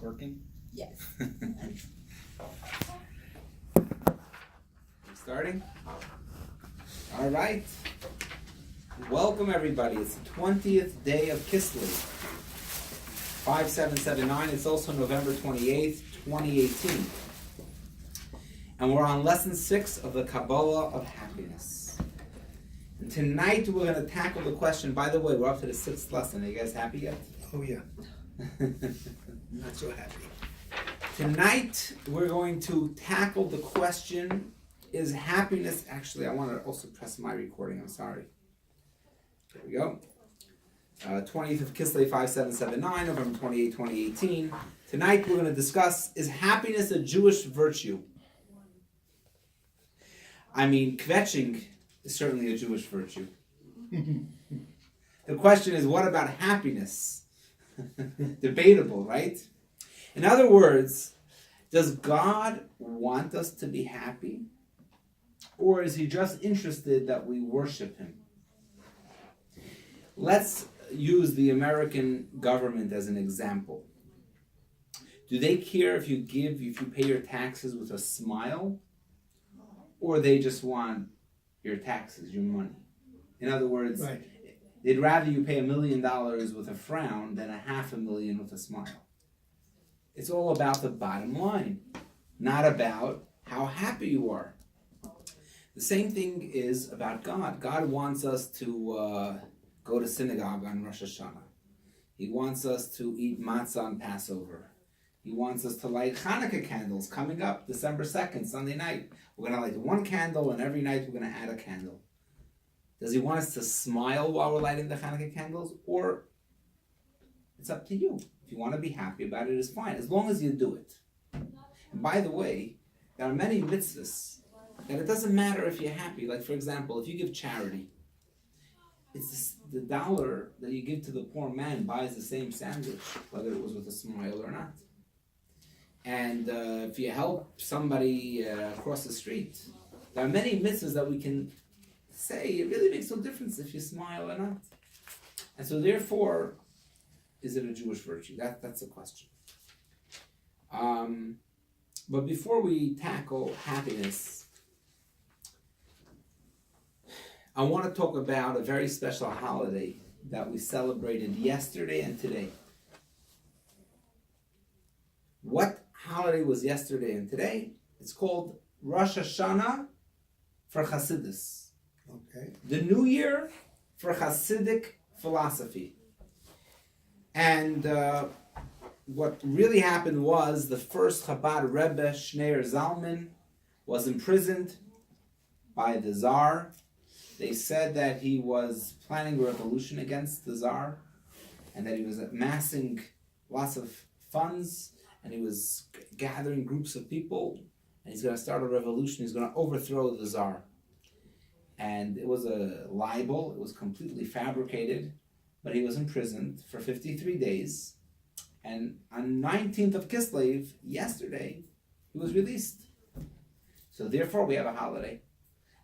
Working? Yes. Starting? All right. Welcome, everybody. It's the 20th day of Kislev, 5779. It's also November 28th, 2018. And we're on lesson 6 of the Kabbalah of Happiness. And tonight we're going to tackle the question. By the way, we're up to the 6th lesson. Are you guys happy yet? Oh, yeah. Not so happy. Tonight we're going to tackle the question, is happiness... Actually, I want to also press my recording. I'm sorry. There we go. 20th of Kislev 5779, November 28, 2018. Tonight we're going to discuss, is happiness a Jewish virtue? I mean, kvetching is certainly a Jewish virtue. The question is, what about happiness? Debatable, right? In other words, does God want us to be happy? Or is he just interested that we worship him? Let's use the American government as an example. Do they care if you pay your taxes with a smile? Or they just want your taxes, your money? In other words, Right. They'd rather you pay $1 million with a frown than $500,000 with a smile. It's all about the bottom line, not about how happy you are. The same thing is about God. God wants us to go to synagogue on Rosh Hashanah. He wants us to eat matzah on Passover. He wants us to light Hanukkah candles coming up December 2nd, Sunday night. We're going to light one candle, and every night we're going to add a candle. Does he want us to smile while we're lighting the Hanukkah candles? Or it's up to you. If you want to be happy about it, it's fine, as long as you do it. And by the way, there are many mitzvahs that it doesn't matter if you're happy. Like, for example, if you give charity, it's the dollar that you give to the poor man buys the same sandwich, whether it was with a smile or not. And if you help somebody across the street, there are many mitzvahs that we can say it really makes no difference if you smile or not. And so therefore, is it a Jewish virtue? That's the question. But before we tackle happiness, I want to talk about a very special holiday that we celebrated yesterday and today. What holiday was yesterday and today? It's called Rosh Hashanah for Hasidus. Okay. The New Year for Hasidic philosophy. And what really happened was the first Chabad Rebbe, Schneur Zalman, was imprisoned by the Tsar. They said that he was planning a revolution against the Tsar and that he was amassing lots of funds and he was gathering groups of people and he's going to start a revolution. He's going to overthrow the Tsar. And it was a libel. It was completely fabricated. But he was imprisoned for 53 days. And on 19th of Kislev, yesterday, he was released. So therefore, we have a holiday.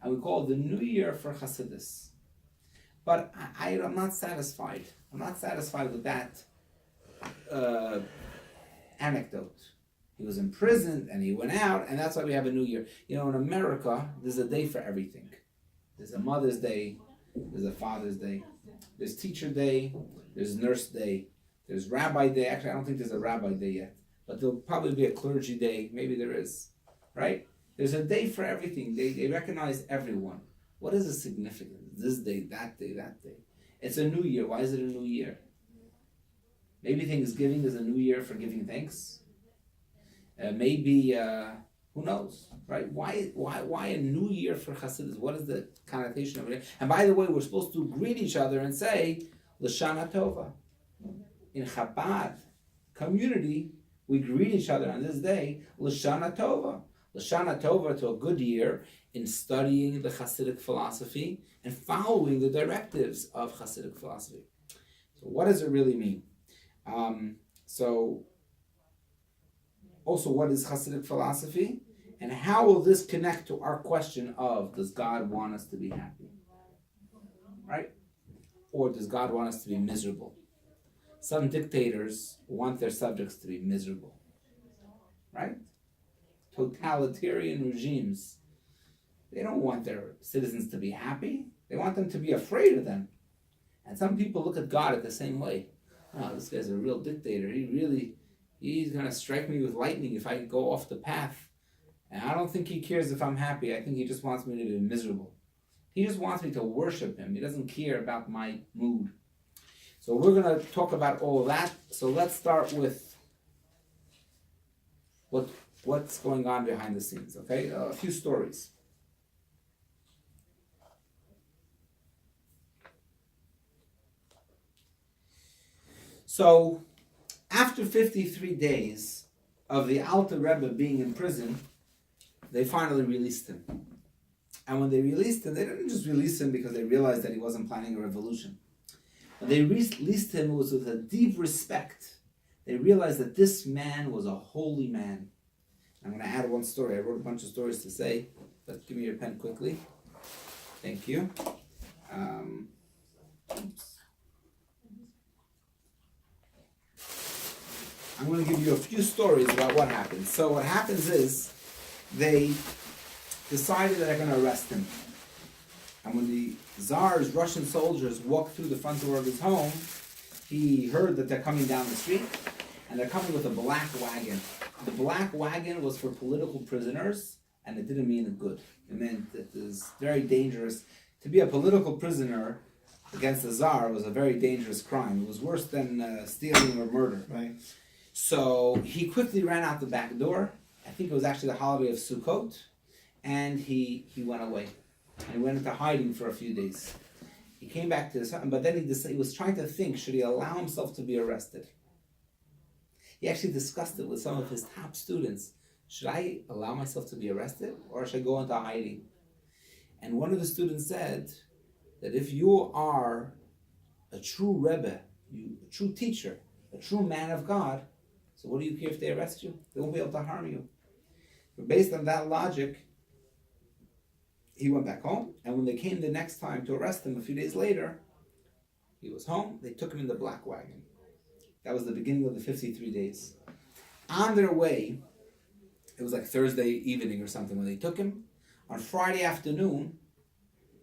And we call it the New Year for Hasidus. But I'm not satisfied. I'm not satisfied with that anecdote. He was imprisoned and he went out, and that's why we have a New Year. You know, in America, there's a day for everything. There's a Mother's Day, there's a Father's Day, there's Teacher Day, there's Nurse Day, there's Rabbi Day. Actually, I don't think there's a Rabbi Day yet, but there'll probably be a Clergy Day. Maybe there is, right? There's a day for everything. They recognize everyone. What is the significance? This day, that day, that day. It's a new year. Why is it a new year? Maybe Thanksgiving is a new year for giving thanks. Who knows, right? Why a new year for Hasidus? What is the connotation of it? And by the way, we're supposed to greet each other and say, L'shana Tova. In Chabad community, we greet each other on this day, L'shana Tova. L'shana Tova, to a good year in studying the Hasidic philosophy and following the directives of Hasidic philosophy. So what does it really mean? Also, what is Hasidic philosophy? And how will this connect to our question of, does God want us to be happy? Right? Or does God want us to be miserable? Some dictators want their subjects to be miserable, right? Totalitarian regimes, they don't want their citizens to be happy. They want them to be afraid of them. And some people look at God at the same way. Oh, this guy's a real dictator. He's going to strike me with lightning if I go off the path. And I don't think he cares if I'm happy. I think he just wants me to be miserable. He just wants me to worship him. He doesn't care about my mood. So we're going to talk about all of that. So let's start with what's going on behind the scenes, okay? A few stories. So, after 53 days of the Alter Rebbe being in prison, they finally released him. And when they released him, they didn't just release him because they realized that he wasn't planning a revolution. When they released him, it was with a deep respect. They realized that this man was a holy man. I'm going to add one story. I wrote a bunch of stories to say, but give me your pen quickly. Thank you. I'm going to give you a few stories about what happened. So what happens is they decided that they're going to arrest him. And when the Tsar's Russian soldiers walked through the front door of his home, he heard that they're coming down the street, and they're coming with a black wagon. The black wagon was for political prisoners, and it didn't mean it good. It meant that it was very dangerous. To be a political prisoner against the Tsar was a very dangerous crime. It was worse than stealing or murder. Right. So he quickly ran out the back door. I think it was actually the holiday of Sukkot, and he went away. And he went into hiding for a few days. He came back to his home, but then he was trying to think, should he allow himself to be arrested? He actually discussed it with some of his top students. Should I allow myself to be arrested, or should I go into hiding? And one of the students said that if you are a true Rebbe, a true teacher, a true man of God, so what do you care if they arrest you? They won't be able to harm you. But based on that logic, he went back home, and when they came the next time to arrest him a few days later, he was home. They took him in the black wagon. That was the beginning of the 53 days. On their way, it was like Thursday evening or something when they took him. On Friday afternoon,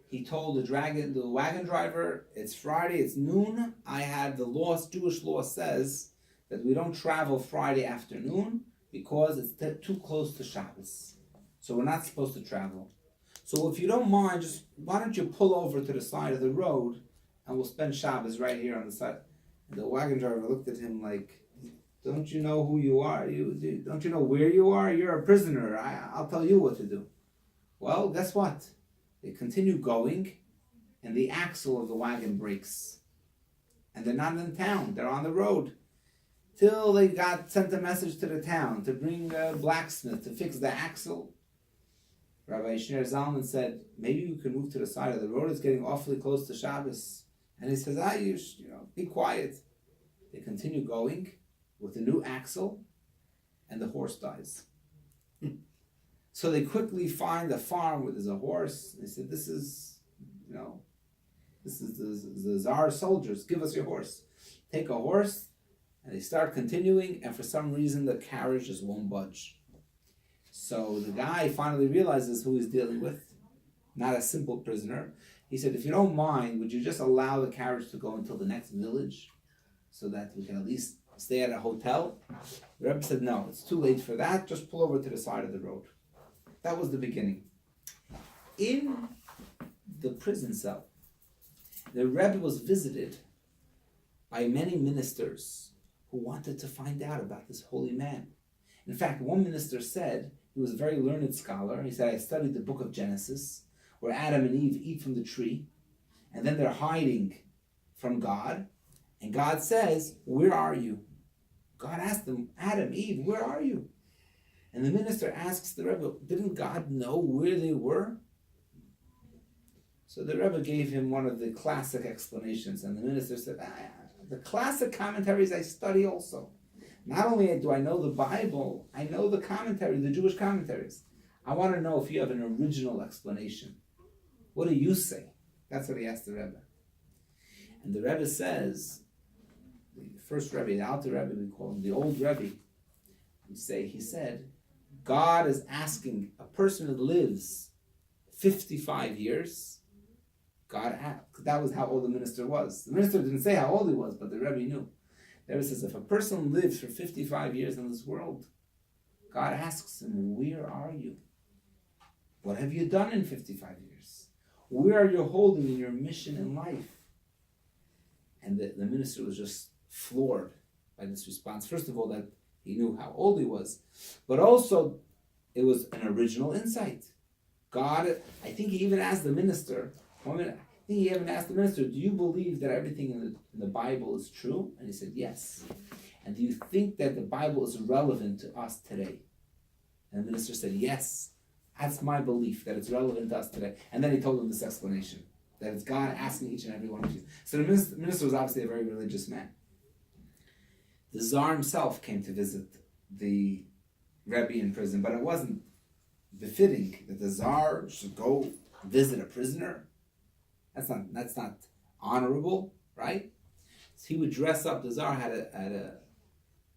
he told the wagon driver, it's Friday, it's noon. I had the law, Jewish law says that we don't travel Friday afternoon because it's too close to Shabbos. So we're not supposed to travel. So if you don't mind, why don't you pull over to the side of the road and we'll spend Shabbos right here on the side. And the wagon driver looked at him like, don't you know who you are? Don't you know where you are? You're a prisoner. I'll tell you what to do. Well, guess what? They continue going, and the axle of the wagon breaks. And they're not in town. They're on the road. Till they sent a message to the town to bring a blacksmith to fix the axle. Rabbi Shneur Zalman said, maybe you can move to the side of the road. It's getting awfully close to Shabbos. And he says, be quiet. They continue going with a new axle, and the horse dies. So they quickly find a farm where there's a horse. They said, this is the Tsar soldiers. Give us your horse. Take a horse, and they start continuing, and for some reason the carriage just won't budge. So the guy finally realizes who he's dealing with, not a simple prisoner. He said, if you don't mind, would you just allow the carriage to go until the next village so that we can at least stay at a hotel? The Rebbe said, no, it's too late for that. Just pull over to the side of the road. That was the beginning. In the prison cell, the Rebbe was visited by many ministers who wanted to find out about this holy man. In fact, one minister said, he was a very learned scholar. He said, I studied the book of Genesis, where Adam and Eve eat from the tree, and then they're hiding from God, and God says, where are you? God asked them, Adam, Eve, where are you? And the minister asks the Rebbe, didn't God know where they were? So the Rebbe gave him one of the classic explanations, and the minister said, the classic commentaries I study also. Not only do I know the Bible, I know the commentary, the Jewish commentaries. I want to know if you have an original explanation. What do you say? That's what he asked the Rebbe. And the Rebbe says, the first Rebbe, the Alter Rebbe, we call him the old Rebbe. He said, God is asking a person that lives 55 years. That was how old the minister was. The minister didn't say how old he was, but the Rebbe knew. The Rebbe says, if a person lives for 55 years in this world, God asks him, where are you? What have you done in 55 years? Where are you holding in your mission in life? And the minister was just floored by this response. First of all, that he knew how old he was, but also it was an original insight. God, I think he even asked the minister, do you believe that everything in the Bible is true? And he said, yes. And do you think that the Bible is relevant to us today? And the minister said, yes. That's my belief, that it's relevant to us today. And then he told him this explanation, that it's God asking each and every one of you. So the minister was obviously a very religious man. The Tsar himself came to visit the Rebbe in prison, but it wasn't befitting that the Tsar should go visit a prisoner. That's not honorable, right? So he would dress up. The Tsar had a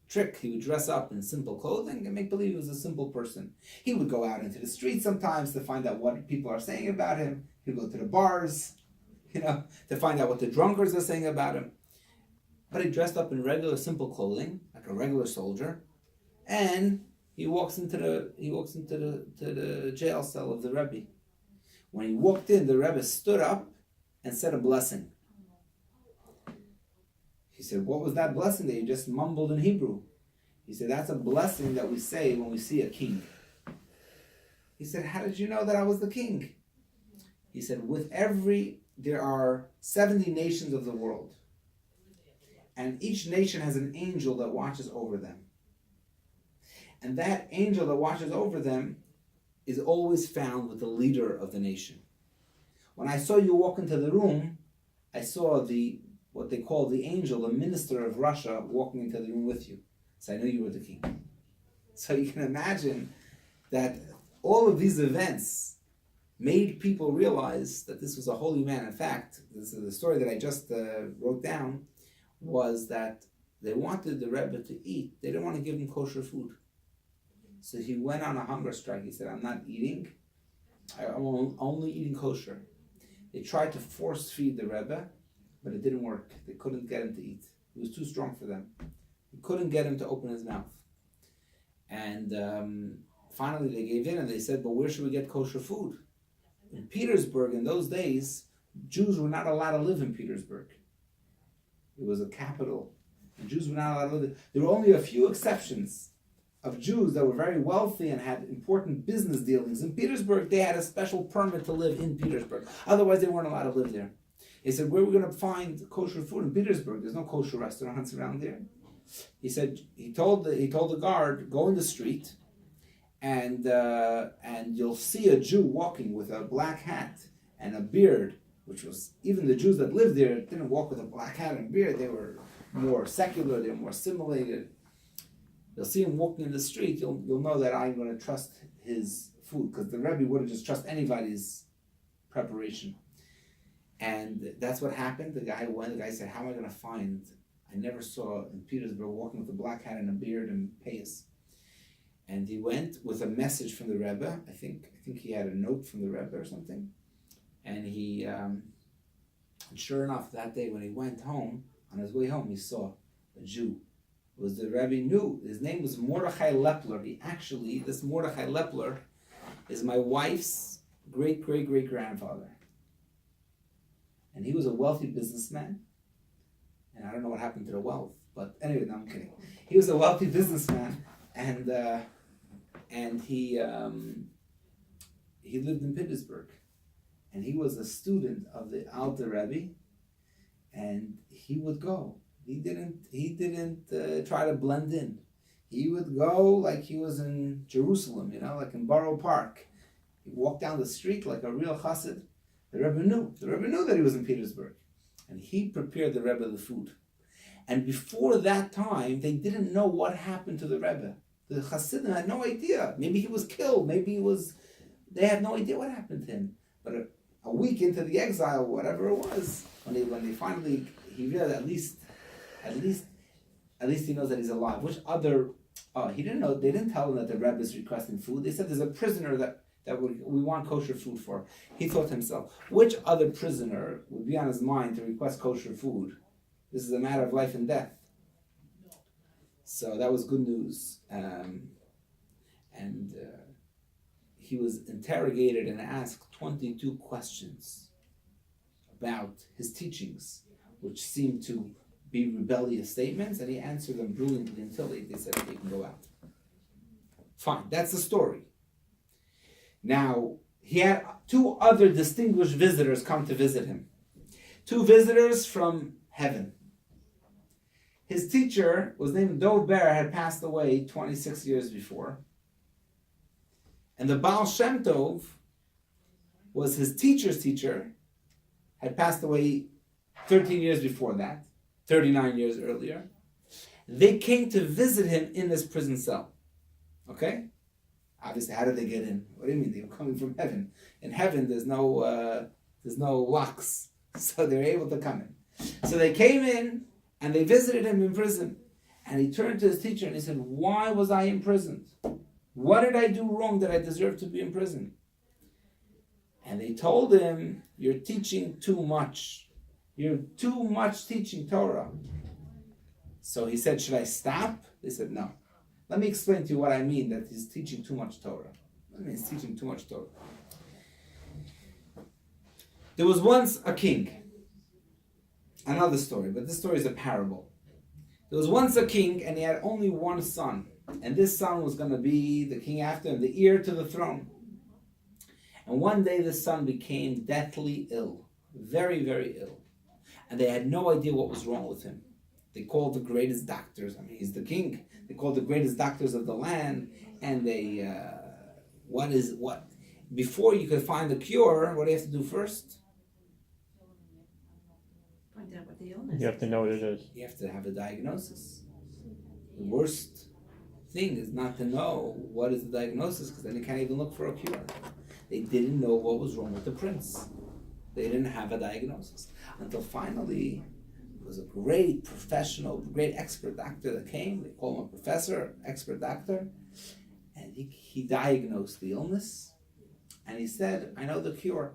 trick. He would dress up in simple clothing and make believe he was a simple person. He would go out into the streets sometimes to find out what people are saying about him. He'd go to the bars, to find out what the drunkards are saying about him. But he dressed up in regular, simple clothing, like a regular soldier, and he walks into the jail cell of the Rebbe. When he walked in, the Rebbe stood up and said a blessing. He said, what was that blessing that you just mumbled in Hebrew? He said, that's a blessing that we say when we see a king. He said, how did you know that I was the king? He said, there are 70 nations of the world. And each nation has an angel that watches over them. And that angel that watches over them is always found with the leader of the nation. When I saw you walk into the room, I saw what they call the angel, the minister of Russia, walking into the room with you. So I knew you were the king. So you can imagine that all of these events made people realize that this was a holy man. In fact, this is the story that I just wrote down, was that they wanted the Rebbe to eat. They didn't want to give him kosher food. So he went on a hunger strike. He said, I'm not eating. I'm only eating kosher. They tried to force feed the Rebbe, but it didn't work. They couldn't get him to eat. He was too strong for them. They couldn't get him to open his mouth. And finally they gave in and they said, but where should we get kosher food? In Petersburg in those days, Jews were not allowed to live in Petersburg. It was a capital. And Jews were not allowed to live there. There were only a few exceptions of Jews that were very wealthy and had important business dealings. In Petersburg, they had a special permit to live in Petersburg. Otherwise, they weren't allowed to live there. He said, where are we going to find kosher food in Petersburg? There's no kosher restaurants around there. He said, he told the guard, go in the street and you'll see a Jew walking with a black hat and a beard, which was, even the Jews that lived there didn't walk with a black hat and beard. They were more secular, they were more assimilated. You'll see him walking in the street, you'll know that I'm going to trust his food, because the Rebbe wouldn't just trust anybody's preparation. And that's what happened. The guy said, how am I going to find? I never saw in Petersburg walking with a black hat and a beard and payas. And he went with a message from the Rebbe. I think he had a note from the Rebbe or something. And he, and sure enough, that day when he went home, on his way home, he saw a Jew. It was the Rebbe knew. His name was Mordechai Lepler. This Mordechai Lepler is my wife's great-great-great-grandfather. And he was a wealthy businessman. And I don't know what happened to the wealth. But anyway, no, I'm kidding. He was a wealthy businessman. And he lived in Petersburg. And he was a student of the Alter Rebbe. And he would go. He didn't try to blend in. He would go like he was in Jerusalem, like in Borough Park. He walked down the street like a real chassid. The Rebbe knew. The Rebbe knew that he was in Petersburg. And he prepared the Rebbe the food. And before that time, they didn't know what happened to the Rebbe. The Hasidim had no idea. Maybe he was killed. They had no idea what happened to him. But a week into the exile, whatever it was, when they finally, he realized at least At least he knows that he's alive. Which other? Oh, he didn't know. They didn't tell him that the Rebbe is requesting food. They said there's a prisoner that we want kosher food for. He thought to himself, which other prisoner would be on his mind to request kosher food? This is a matter of life and death. So that was good news. He was interrogated and asked 22 questions about his teachings, which seemed to be rebellious statements, and he answered them brilliantly until they said they can go out. Fine, that's the story. Now, he had two other distinguished visitors come to visit him. Two visitors from heaven. His teacher was named Dov Ber, had passed away 26 years before. And the Baal Shem Tov was his teacher's teacher, had passed away 13 years before that, 39 years earlier. They came to visit him in this prison cell. Okay? Obviously, how did they get in? What do you mean? They were coming from heaven. In heaven, there's no locks. So they were able to come in. So they came in and they visited him in prison. And he turned to his teacher and he said, why was I imprisoned? What did I do wrong that I deserve to be in prison? And they told him, you're teaching too much. You're too much teaching Torah. So he said, should I stop? They said, no. Let me explain to you what I mean that he's teaching too much Torah. I mean, he's teaching too much Torah. There was once a king. Another story, but this story is a parable. There was once a king and he had only one son. And this son was going to be the king after him, the heir to the throne. And one day the son became deathly ill. Very, very ill. And they had no idea what was wrong with him. They called the greatest doctors. I mean, he's the king. They called the greatest doctors of the land. And they, before you could find the cure, what do you have to do first? Find out what the illness is. You have to know what it is. You have to have a diagnosis. The worst thing is not to know what is the diagnosis, because then you can't even look for a cure. They didn't know what was wrong with the prince. They didn't have a diagnosis. Until finally, there was a great professional, great expert doctor that came. They call him a professor, expert doctor. And he diagnosed the illness. And he said, I know the cure.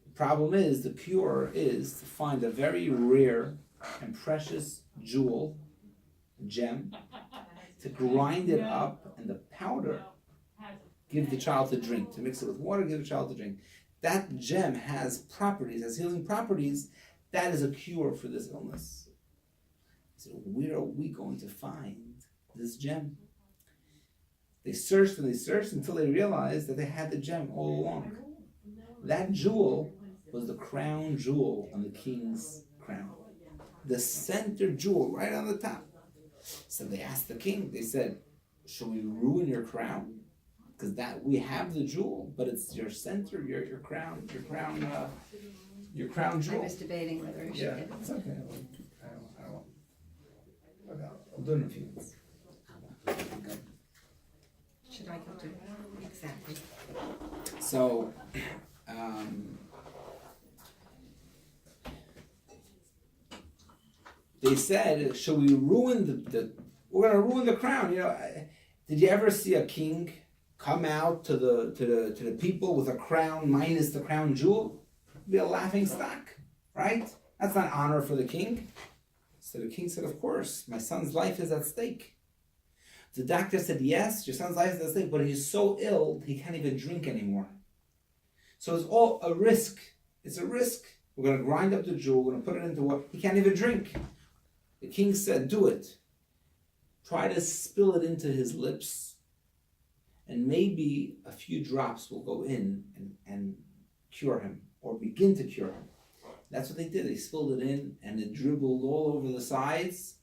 The problem is, the cure is to find a very rare and precious jewel, gem, to grind it up, and the powder, give the child to drink, to mix it with water, give the child to drink. That gem has properties, has healing properties. That is a cure for this illness. So where are we going to find this gem? They searched and they searched until they realized that they had the gem all along. That jewel was the crown jewel on the king's crown. The center jewel right on the top. So they asked the king, they said, should we ruin your crown? Because that we have the jewel, but it's your center, your crown jewel. I was debating whether I should Yeah, get it. it's okay. I won't. I'll do it in a few minutes. Should I go to exactly? So, they said, should we ruin we're going to ruin the crown? You know, did you ever see a king come out to the people with a crown minus the crown jewel? It'd be a laughing stock, right? That's not honor for the king. So the king said, of course, my son's life is at stake. The doctor said, yes, your son's life is at stake, but he's so ill, he can't even drink anymore. So it's all a risk. It's a risk. We're going to grind up the jewel, we're going to put it into what? He can't even drink. The king said, do it. Try to spill it into his lips, and maybe a few drops will go in and cure him, or begin to cure him. That's what they did. They spilled it in, and it dribbled all over the sides,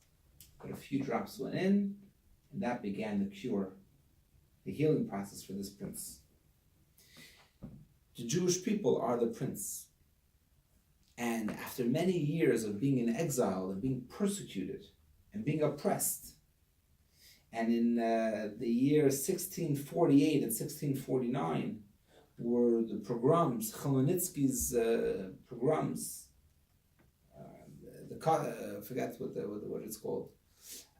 but a few drops went in, and that began the cure, the healing process for this prince. The Jewish people are the prince. And after many years of being in exile and being persecuted and being oppressed, and in the year 1648 and 1649 were the pogroms, Chmielnicki's pogroms, the forget what it's called.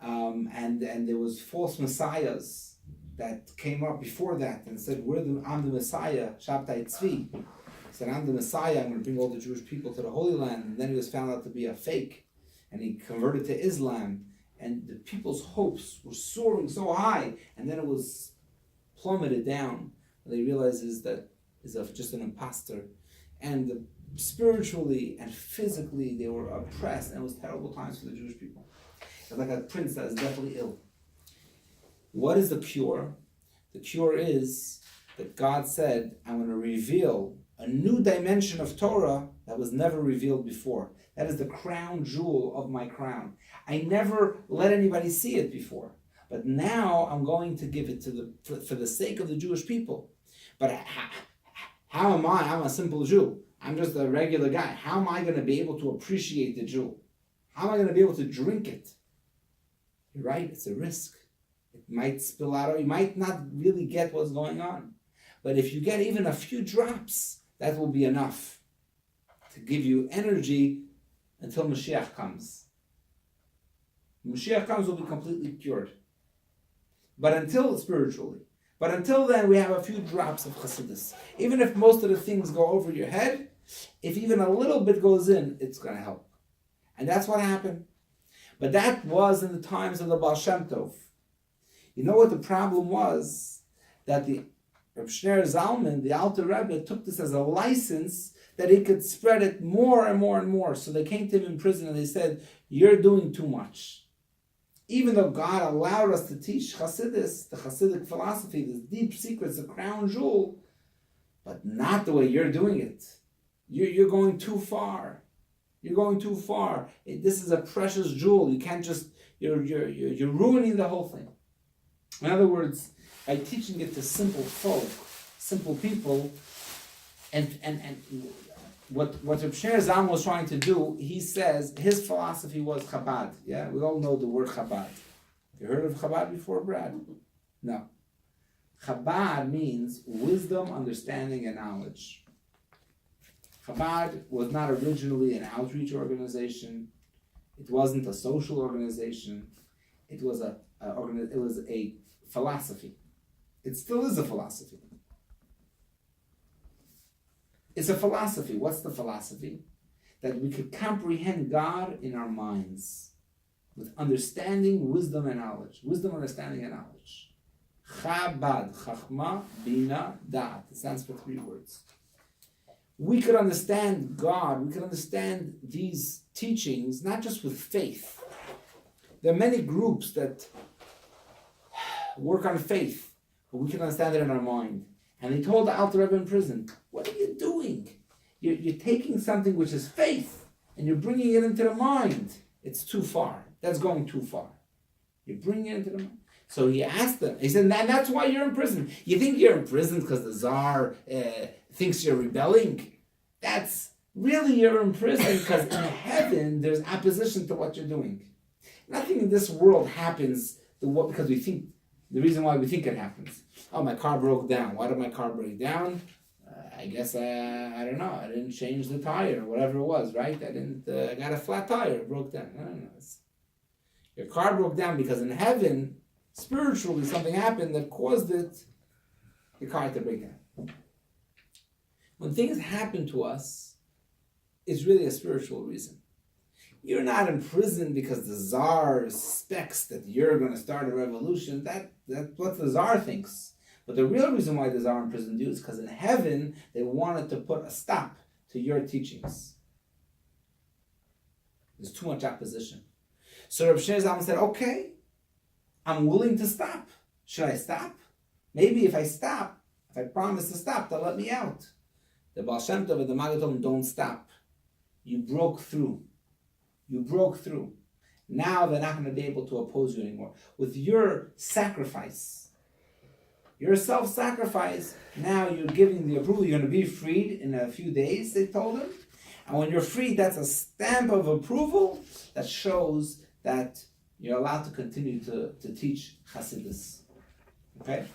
And there was false messiahs that came up before that and said, I'm the Messiah, Shabtai Tzvi. He said, I'm the Messiah, I'm going to bring all the Jewish people to the Holy Land. And then he was found out to be a fake. And he converted to Islam. And the people's hopes were soaring so high. And then it was plummeted down. And they realized that is just an imposter. And spiritually and physically they were oppressed. And it was terrible times for the Jewish people. It's like a prince that is deathly ill. What is the cure? The cure is that God said, I'm going to reveal a new dimension of Torah that was never revealed before. That is the crown jewel of my crown. I never let anybody see it before. But now I'm going to give it for the sake of the Jewish people. But how am I? I'm a simple Jew. I'm just a regular guy. How am I going to be able to appreciate the jewel? How am I going to be able to drink it? You're right, it's a risk. It might spill out, or you might not really get what's going on. But if you get even a few drops, that will be enough to give you energy until Mashiach comes. When Mashiach comes, we'll be completely cured. But until then, we have a few drops of Chassidus. Even if most of the things go over your head, if even a little bit goes in, it's going to help. And that's what happened. But that was in the times of the Baal Shem Tov. You know what the problem was? That the Reb Shner Zalman, the Alter Rebbe, took this as a license that he could spread it more and more and more. So they came to him in prison and they said, you're doing too much. Even though God allowed us to teach Chassidus, the Chassidic philosophy, the deep secrets, the crown jewel, but not the way you're doing it. You're going too far. You're going too far. This is a precious jewel. You can't just, you're ruining the whole thing. In other words, by teaching it to simple folk, simple people, and what Reb Shner Zalman was trying to do, he says his philosophy was Chabad. Yeah, we all know the word Chabad. You heard of Chabad before, Brad? No. Chabad means wisdom, understanding, and knowledge. Chabad was not originally an outreach organization. It wasn't a social organization. It was a philosophy. It still is a philosophy. It's a philosophy. What's the philosophy? That we could comprehend God in our minds with understanding, wisdom, and knowledge. Wisdom, understanding, and knowledge. Chabad, Chachma, Bina, Da'at. It stands for 3 words. We could understand God, we could understand these teachings, not just with faith. There are many groups that work on faith, but we can understand it in our mind. And they told the Alter Rebbe in prison, what are you doing? You're taking something which is faith, and you're bringing it into the mind. It's too far. That's going too far. You're bringing it into the mind. So he asked them, he said, that's why you're in prison. You think you're in prison because the Tsar thinks you're rebelling? That's really, you're in prison because in heaven there's opposition to what you're doing. Nothing in this world happens because we think, the reason why we think it happens. Oh, my car broke down. Why did my car break down? I guess, I don't know, I didn't change the tire or whatever it was, right? I got a flat tire, it broke down. No. Your car broke down because in heaven, spiritually, something happened that caused your car to break down. When things happen to us, it's really a spiritual reason. You're not in prison because the Tsar suspects that you're going to start a revolution. That's what the Tsar thinks. But the real reason why the Tsar imprisoned you is because in heaven, they wanted to put a stop to your teachings. There's too much opposition. So Rabbi Shner Zalman said, okay, I'm willing to stop. Should I stop? Maybe if I promise to stop, they'll let me out. The Baal Shem Tov and the Maggid told him, don't stop. You broke through. Now they're not going to be able to oppose you anymore. With your sacrifice, your self-sacrifice, now you're giving the approval. You're going to be freed in a few days, they told him. And when you're freed, that's a stamp of approval that shows that you're allowed to continue to teach Hasidus. Okay?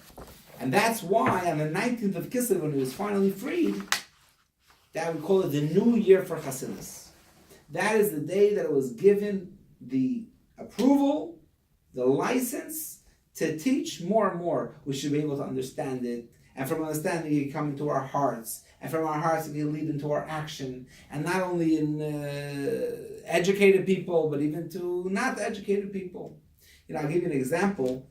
And that's why on the 19th of Kislev, when he was finally freed, that we call it the new year for Hasidus. that is the day that it was given the approval, the license to teach more and more. We should be able to understand it. And from understanding it come into our hearts. And from our hearts it can lead into our action. And not only in educated people, but even to not educated people. I'll give you an example.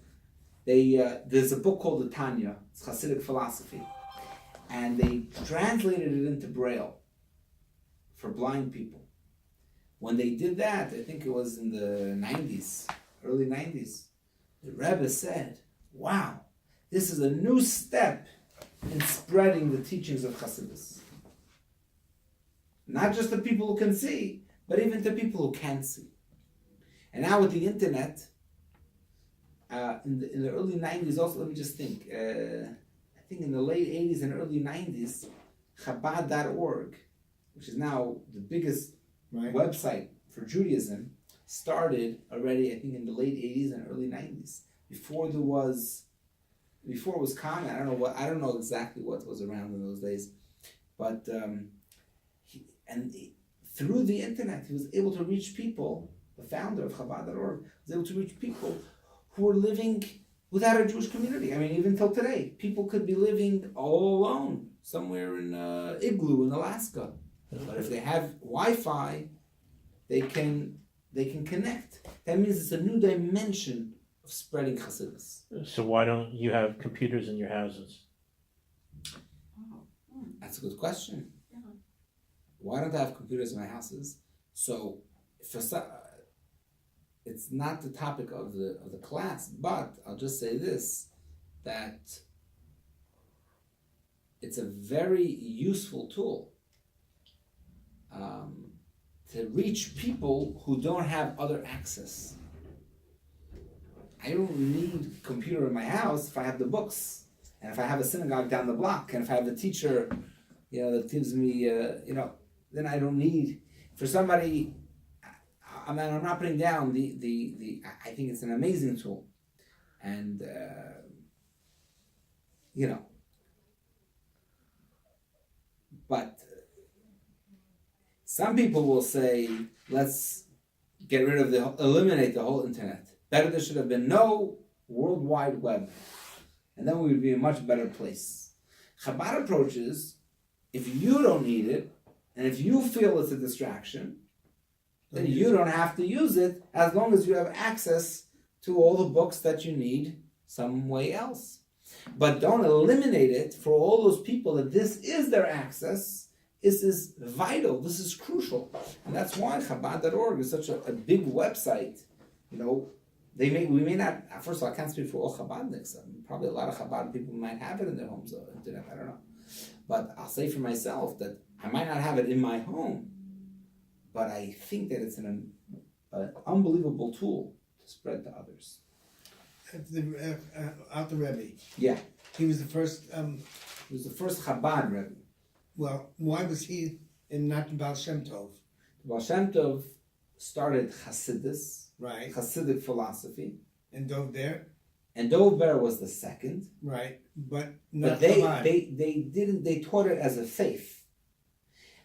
There's a book called the Tanya. It's Hasidic philosophy. And they translated it into Braille for blind people. When they did that, I think it was in the 90s, early 90s, the Rabbi said, wow, this is a new step in spreading the teachings of Hasidus. Not just to people who can see, but even to people who can't see. And now with the internet, in the early 90s also, let me just think, I think in the late 80s and early 90s, Chabad.org, which is now the biggest website for Judaism, started already, I think, in the late 80s and early 90s. Before it was common. I don't know exactly what was around in those days, but through the internet, he was able to reach people. The founder of Chabad.org was able to reach people who were living without a Jewish community. I mean, even till today, people could be living all alone somewhere in igloo in Alaska. But if they have Wi-Fi, they can connect. That means it's a new dimension of spreading Hasidus. So why don't you have computers in your houses? That's a good question. Why don't I have computers in my houses? So, it's not the topic of the class, but I'll just say this, that it's a very useful tool to reach people who don't have other access. I don't need a computer in my house if I have the books, and if I have a synagogue down the block, and if I have a teacher, that gives me, then I don't need. For somebody, I'm not putting down the I think it's an amazing tool, and but some people will say, let's eliminate the whole internet. Better there should have been no World Wide Web. And then we would be in a much better place. Chabad approaches, if you don't need it, and if you feel it's a distraction, then you don't have to use it as long as you have access to all the books that you need some way else. But don't eliminate it for all those people that this is their access. This is vital. This is crucial. And that's why Chabad.org is such a big website. We may not, first of all, I can't speak for all Chabadniks. Probably a lot of Chabad people might have it in their homes, internet, I don't know. But I'll say for myself that I might not have it in my home, but I think that it's an unbelievable tool to spread to others. Out the Rebbe. Yeah. He was the first. He was the first Chabad Rebbe. Well, why was he not the Baal Shem Tov? The Baal Shem Tov started Hasidus, Right. Hasidic philosophy. And Dov there. And Dover was the second. Right. But not But they taught it as a faith.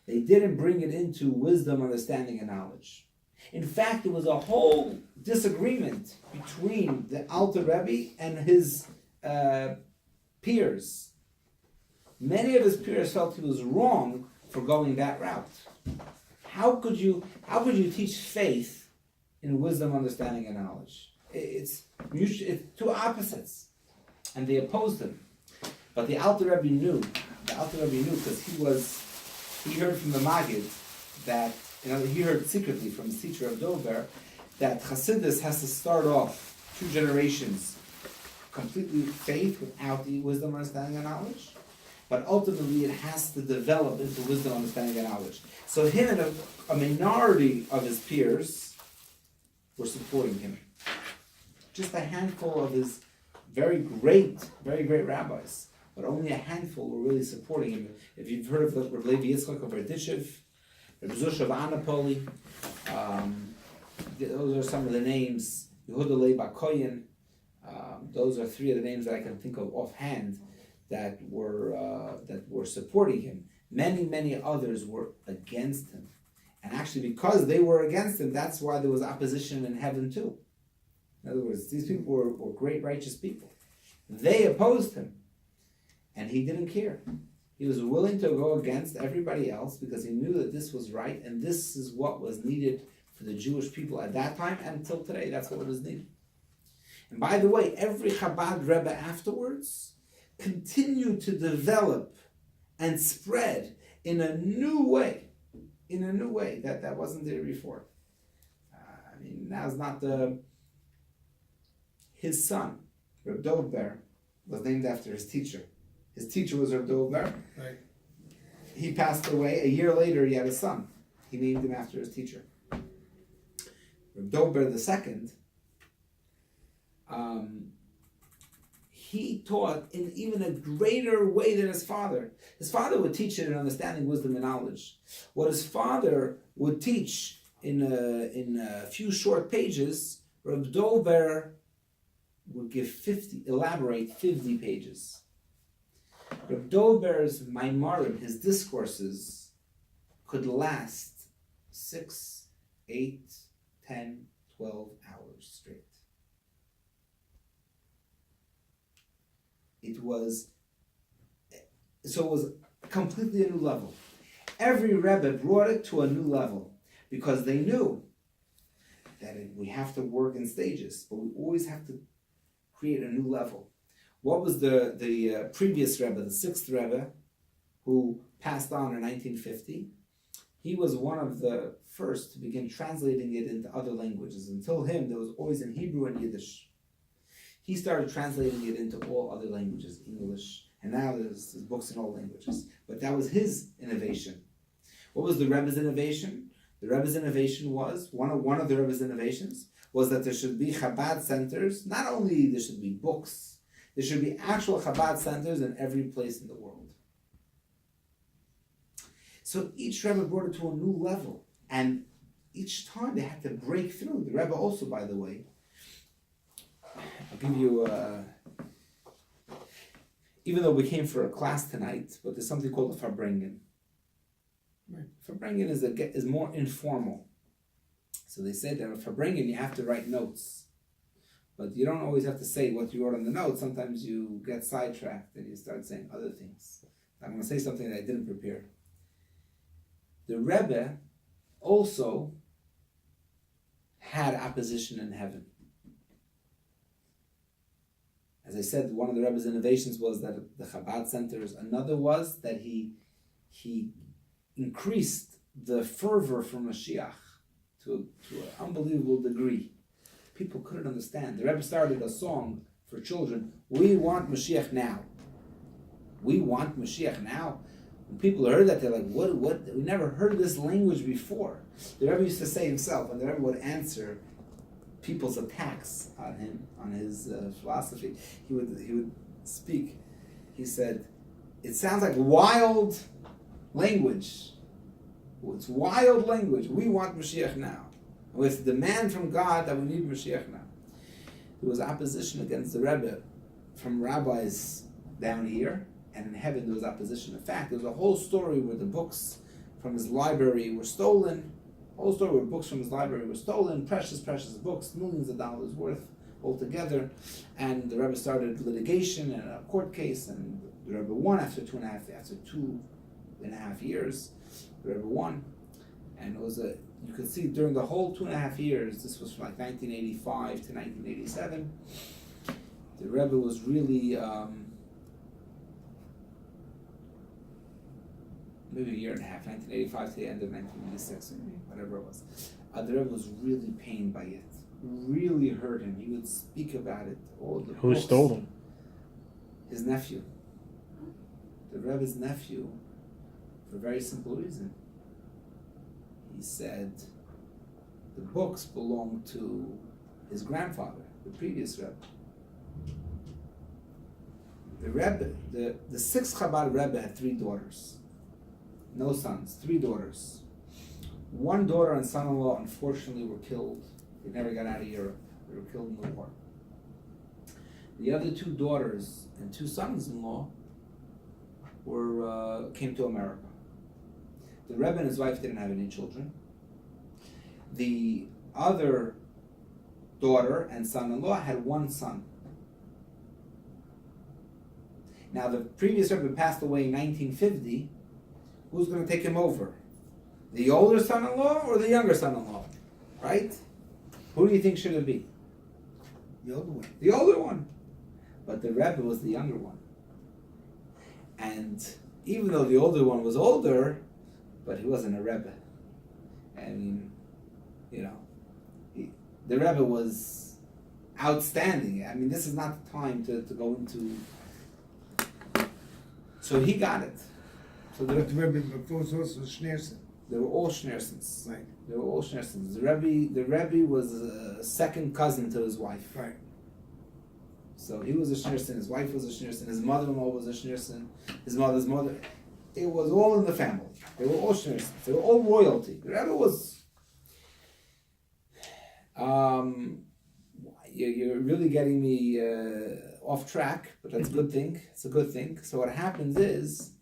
They didn't bring it into wisdom, understanding, and knowledge. In fact, there was a whole disagreement between the Alter Rebbe and his peers. Many of his peers felt he was wrong for going that route. How could you teach faith in wisdom, understanding, and knowledge? It's two opposites, and they opposed him. But the Alter Rebbe knew because he heard from the Maggid that he heard secretly from his teacher of Dover that Hasidus has to start off 2 generations completely faith without the wisdom, understanding, and knowledge. But ultimately, it has to develop into wisdom, understanding, and knowledge. So him and a minority of his peers were supporting him. Just a handful of his very great rabbis, but only a handful were really supporting him. If you've heard of Rabbi Yitzchak of Berditchev, Rabbi Zusha of Anapoli, those are some of the names. Yehuda Leib HaKoyen, those are 3 of the names that I can think of offhand that were supporting him. Many others were against him, And actually, because they were against him, that's why there was opposition in heaven too. In other words, these people were great righteous people. They opposed him. And he didn't care. He was willing to go against everybody else because he knew that this was right and this is what was needed for the Jewish people at that time and until today. That's what was needed. And by the way, every Chabad Rebbe afterwards continued to develop and spread in a new way. That wasn't there before. Now's not his son, Reb Dov Ber, was named after his teacher. His teacher was Reb Dov Ber. Right. He passed away. A year later, he had a son. He named him after his teacher. Reb Dov Ber II, he taught in even a greater way than his father. His father would teach it in understanding, wisdom, and knowledge. What his father would teach in a few short pages, Reb Dov Ber would elaborate 50 pages. Reb Dov Ber's Maimarim, his discourses, could last 6, 8, 10, 12 hours straight. It was completely a new level. Every Rebbe brought it to a new level because they knew that we have to work in stages, but we always have to create a new level. What was the previous Rebbe, the sixth Rebbe, who passed on in 1950? He was one of the first to begin translating it into other languages. Until him, there was always in Hebrew and Yiddish. He started translating it into all other languages, English, and now there's books in all languages. But that was his innovation. What was the Rebbe's innovation? The Rebbe's innovation was, one of the Rebbe's innovations, was that there should be Chabad centers. Not only there should be books, there should be actual Chabad centers in every place in the world. So each Rebbe brought it to a new level. And each time they had to break through. The Rebbe also, by the way, I'll give you, even though we came for a class tonight, but there's something called a Farbrengen. Right. Farbrengen is more informal. So they said that a Farbrengen, you have to write notes. But you don't always have to say what you wrote on the notes. Sometimes you get sidetracked and you start saying other things. I'm going to say something that I didn't prepare. The Rebbe also had opposition in heaven. As I said, one of the Rebbe's innovations was that the Chabad centers. Another was that he increased the fervor for Mashiach to an unbelievable degree. People couldn't understand. The Rebbe started a song for children. We want Mashiach now. We want Mashiach now. When people heard that, they're like, what? We never heard this language before. The Rebbe used to say himself, and the Rebbe would answer people's attacks on him, on his philosophy. He would speak. He said, it sounds like wild language. It's wild language. We want Mashiach now. With demand from God that we need Mashiach now. There was opposition against the Rebbe from rabbis down here, and in heaven there was opposition. In fact, there was a whole story where the books from his library were stolen. A whole story where books from his library were stolen, precious books, millions of dollars worth altogether. And the Rebbe started litigation and a court case, and the Rebbe won after 2.5 years. The Rebbe won, and it was you could see during the whole 2.5 years, this was from like 1985 to 1987, the Rebbe was really, maybe a year and a half, 1985 to the end of 1986, or whatever it was. The Rebbe was really pained by it, really hurt him. He would speak about it. Who stole them? His nephew. The Rebbe's nephew, for a very simple reason. He said the books belonged to his grandfather, the previous Rebbe. The Rebbe, the sixth Chabad Rebbe had 3 daughters. No sons, 3 daughters. One daughter and son-in-law unfortunately were killed. They never got out of Europe. They were killed in the war. The other 2 daughters and 2 sons-in-law came to America. The Rebbe and his wife didn't have any children. The other daughter and son-in-law had one son. Now the previous Rebbe passed away in 1950. Who's going to take him over? The older son-in-law or the younger son-in-law? Right? Who do you think should it be? The older one. The older one. But the Rebbe was the younger one. And even though the older one was older, but he wasn't a Rebbe. I mean, the Rebbe was outstanding. I mean, this is not the time to go into... So he got it. So But the Rebbe before was also Schneerson. they were all Schneersons. Right. They were all Schneersons. The Rebbe was a second cousin to his wife. Right. So he was a Schneerson, his wife was a Schneerson, his mother-in-law was a Schneerson, his mother's mother. It was all in the family. They were all Schneersons. They were all royalty. The Rebbe was... You're really getting me off track, but that's a good thing. It's a good thing. So what happens is,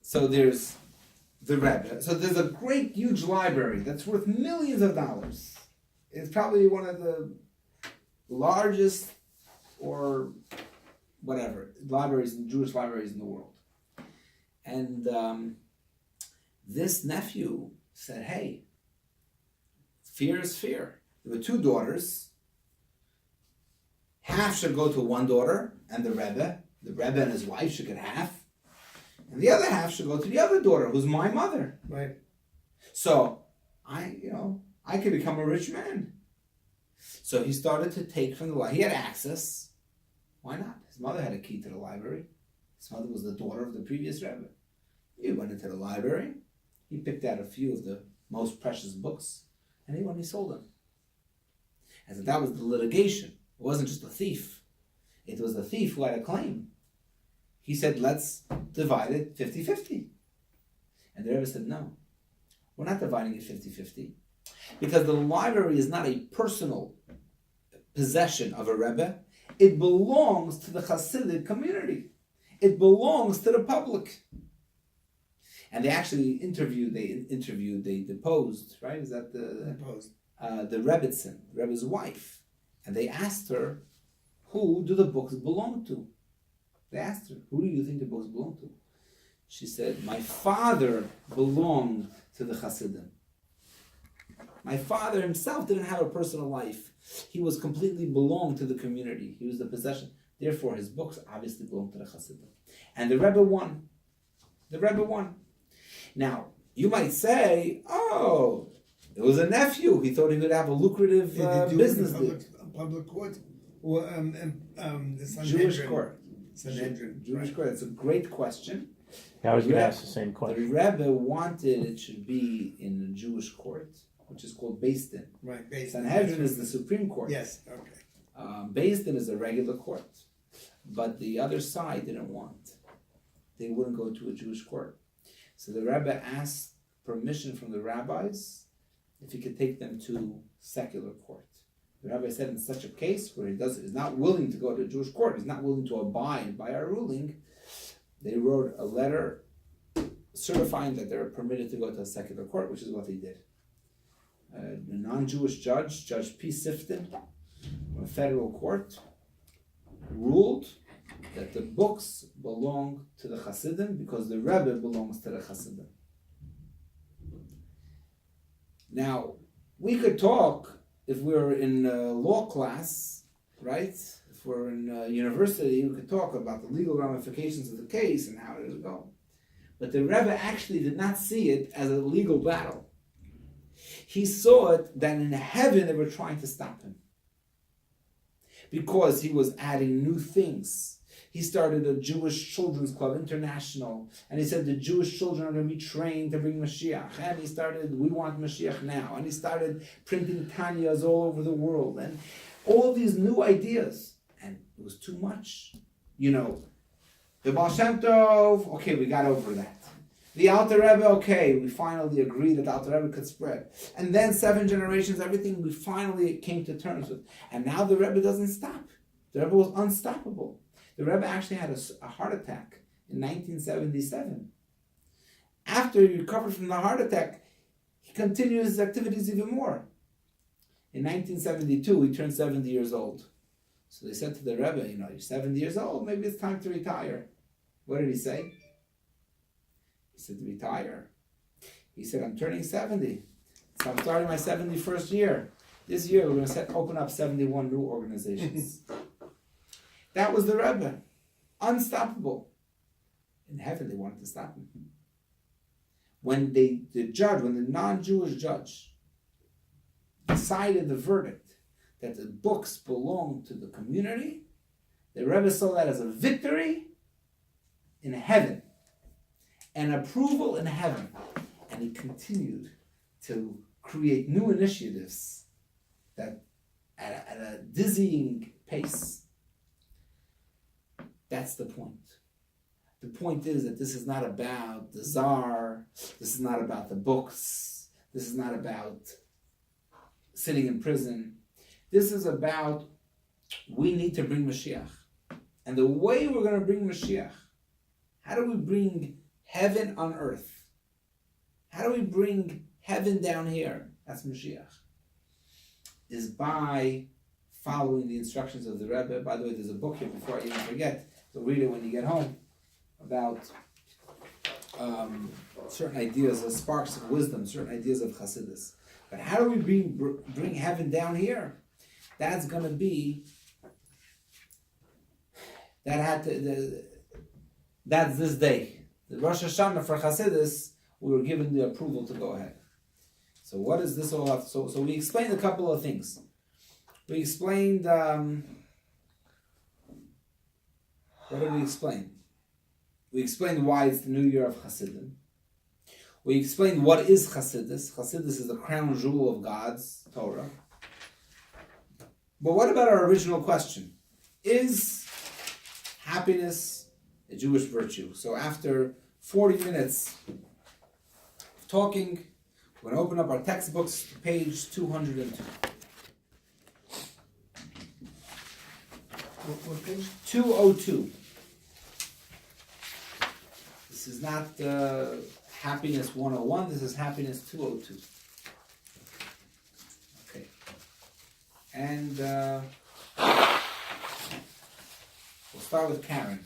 so there's the Rebbe. So there's a great, huge library that's worth millions of dollars. It's probably one of the largest or whatever libraries, Jewish libraries in the world. And this nephew said, hey, fear is fear. There were two daughters. Half should go to one daughter and the Rebbe and his wife should get half. And the other half should go to the other daughter, who's my mother. Right. So I could become a rich man. So he started to take from the library. He had access. Why not? His mother had a key to the library. His mother was the daughter of the previous Rebbe. He went into the library. He picked out a few of the most precious books, and he went and he sold them. And so that was the litigation. It wasn't just a thief. It was the thief who had a claim. He said, let's divide it 50-50. And the Rebbe said, no, we're not dividing it 50-50. Because the library is not a personal possession of a Rebbe. It belongs to the Hasidic community. It belongs to the public. And they actually they deposed, right? Is that the Rebbitzin, the Rebbe's wife. And they asked her, who do the books belong to? They asked her, who do you think the books belong to? She said, my father belonged to the Hasidim. My father himself didn't have a personal life. He was completely belonged to the community. He was the possession. Therefore, his books obviously belong to the Hasidim. And the Rebbe won. The Rebbe won. Now, you might say, oh, it was a nephew. He thought he would have a lucrative business deal. Public court or the Sanhedrin. Jewish court. Sanhedrin. Jewish right. court. It's a great question. I was going to Rebbe- ask the same The question. Rebbe wanted it should be in the Jewish court, which is called Beis Din. Right. Based Sanhedrin is the Supreme Court. Yes. Okay. Beis Din is a regular court, but the other side didn't want. They wouldn't go to a Jewish court. So the Rebbe asked permission from the rabbis if he could take them to secular court. The Rabbi said in such a case where is not willing to go to a Jewish court, he's not willing to abide by our ruling, they wrote a letter certifying that they're permitted to go to a secular court, which is what they did. A non-Jewish judge, Judge P. Sifton, from a federal court, ruled that the books belong to the Hasidim because the Rebbe belongs to the Hasidim. Now, we could talk if we were in law class, right? If we're in university, we could talk about the legal ramifications of the case and how it would go. But the Rebbe actually did not see it as a legal battle. He saw it that in heaven they were trying to stop him. Because he was adding new things. He started a Jewish Children's Club International, and he said the Jewish children are going to be trained to bring Mashiach. And he started, we want Mashiach now. And he started printing Tanyas all over the world, and all these new ideas. And it was too much. You know, the Baal Shem Tov, okay, we got over that. The Alter Rebbe, okay, we finally agreed that the Alter Rebbe could spread. And then 7 generations, everything we finally came to terms with. And now the Rebbe doesn't stop. The Rebbe was unstoppable. The Rebbe actually had a heart attack in 1977. After he recovered from the heart attack, he continued his activities even more. In 1972, he turned 70 years old. So they said to the Rebbe, you're 70 years old, maybe it's time to retire. What did he say? He said, to retire? He said, I'm turning 70. So I'm starting my 71st year. This year we're going to open up 71 new organizations. That was the Rebbe. Unstoppable. In heaven they wanted to stop him. When the non-Jewish judge decided the verdict that the books belong to the community, the Rebbe saw that as a victory in heaven, an approval in heaven, and he continued to create new initiatives that at a dizzying pace. That's the point. The point is that this is not about the czar, this is not about the books, this is not about sitting in prison. This is about, we need to bring Mashiach. And the way we're going to bring Mashiach, how do we bring heaven on earth? How do we bring heaven down here? That's Mashiach. Is by following the instructions of the Rebbe. By the way, there's a book here, before I even forget, so read it when you get home, about certain ideas, sparks of wisdom, certain ideas of Chassidus. But how do we bring heaven down here? That's going to be, that's this day. The Rosh Hashanah for Chassidus, we were given the approval to go ahead. So what is this all about? So we explained a couple of things. We explained, what did we explain? We explained why it's the new year of Hasidim. We explained what is Hasidus. Hasidus is the crown jewel of God's Torah. But what about our original question? Is happiness a Jewish virtue? So after 40 minutes of talking, we're going to open up our textbooks to page 202. What page? 202. This is not Happiness 101, this is Happiness 202. Okay. And we'll start with Karen.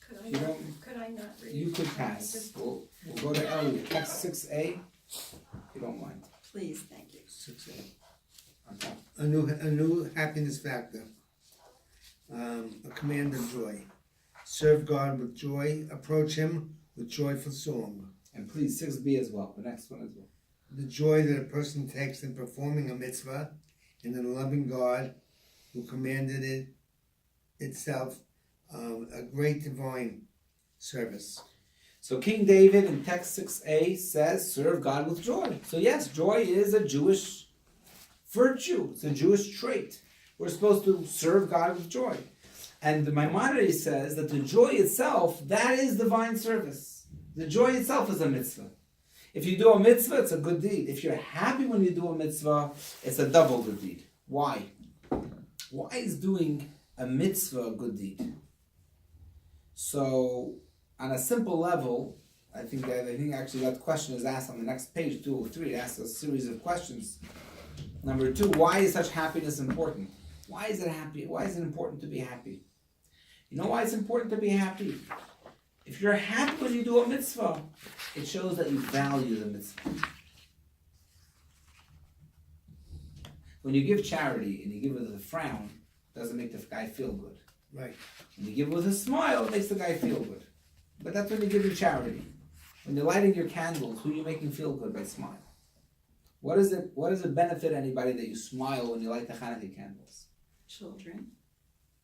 Could You don't- I not read? You could pass. We'll go to Elliot. Text 6A, if you don't mind. Please, thank you. 6A. On top. A new happiness factor. A command of joy. Serve God with joy. Approach Him with joyful song. And please, 6B as well, the next one as well. The joy that a person takes in performing a mitzvah and in loving God who commanded it itself, a great divine service. So King David in text 6A says, serve God with joy. So yes, joy is a Jewish virtue. It's a Jewish trait. We're supposed to serve God with joy. And the Maimonides says that the joy itself, that is divine service. The joy itself is a mitzvah. If you do a mitzvah, it's a good deed. If you're happy when you do a mitzvah, it's a double good deed. Why? Why is doing a mitzvah a good deed? So, on a simple level, I think actually that question is asked on the next page, 203. It asks a series of questions. Number 2, why is such happiness important? Why is it happy? Why is it important to be happy? You know why it's important to be happy? If you're happy when you do a mitzvah, it shows that you value the mitzvah. When you give charity and you give it with a frown, it doesn't make the guy feel good. Right. When you give it with a smile, it makes the guy feel good. But that's when you're giving charity. When you're lighting your candles, who are you making feel good by smile? What does it benefit anybody that you smile when you light the Hanukkah candles? Children.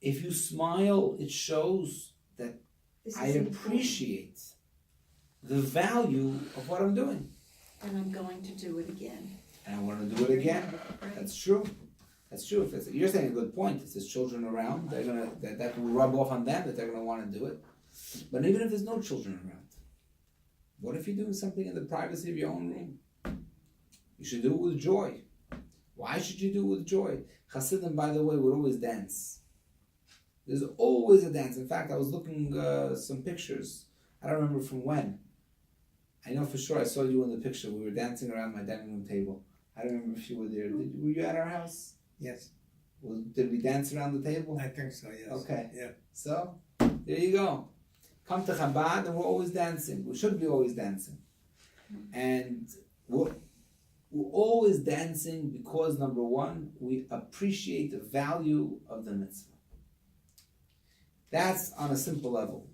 If you smile, it shows that This I is important, appreciate the value of what I'm doing. and I'm going to do it again. And I want to do it again. Right. That's true. That's true. You're saying a good point. If there's children around, they're gonna that will rub off on them that they're gonna want to do it. But even if there's no children around, what if you're doing something in the privacy of your own room? You should do it with joy. Why should you do it with joy? Hasidim, by the way, would always dance. There's always a dance. In fact, I was looking some pictures. I don't remember from when. I know for sure I saw you in the picture. We were dancing around my dining room table. I don't remember if you were there. Were you at our house? Yes, Well, did we dance around the table? I think so, yes. Okay. Yeah. So, there you go. Come to Chabad and we're always dancing. We should be always dancing. And we're always dancing because, number one, we appreciate the value of the mitzvah. That's on a simple level.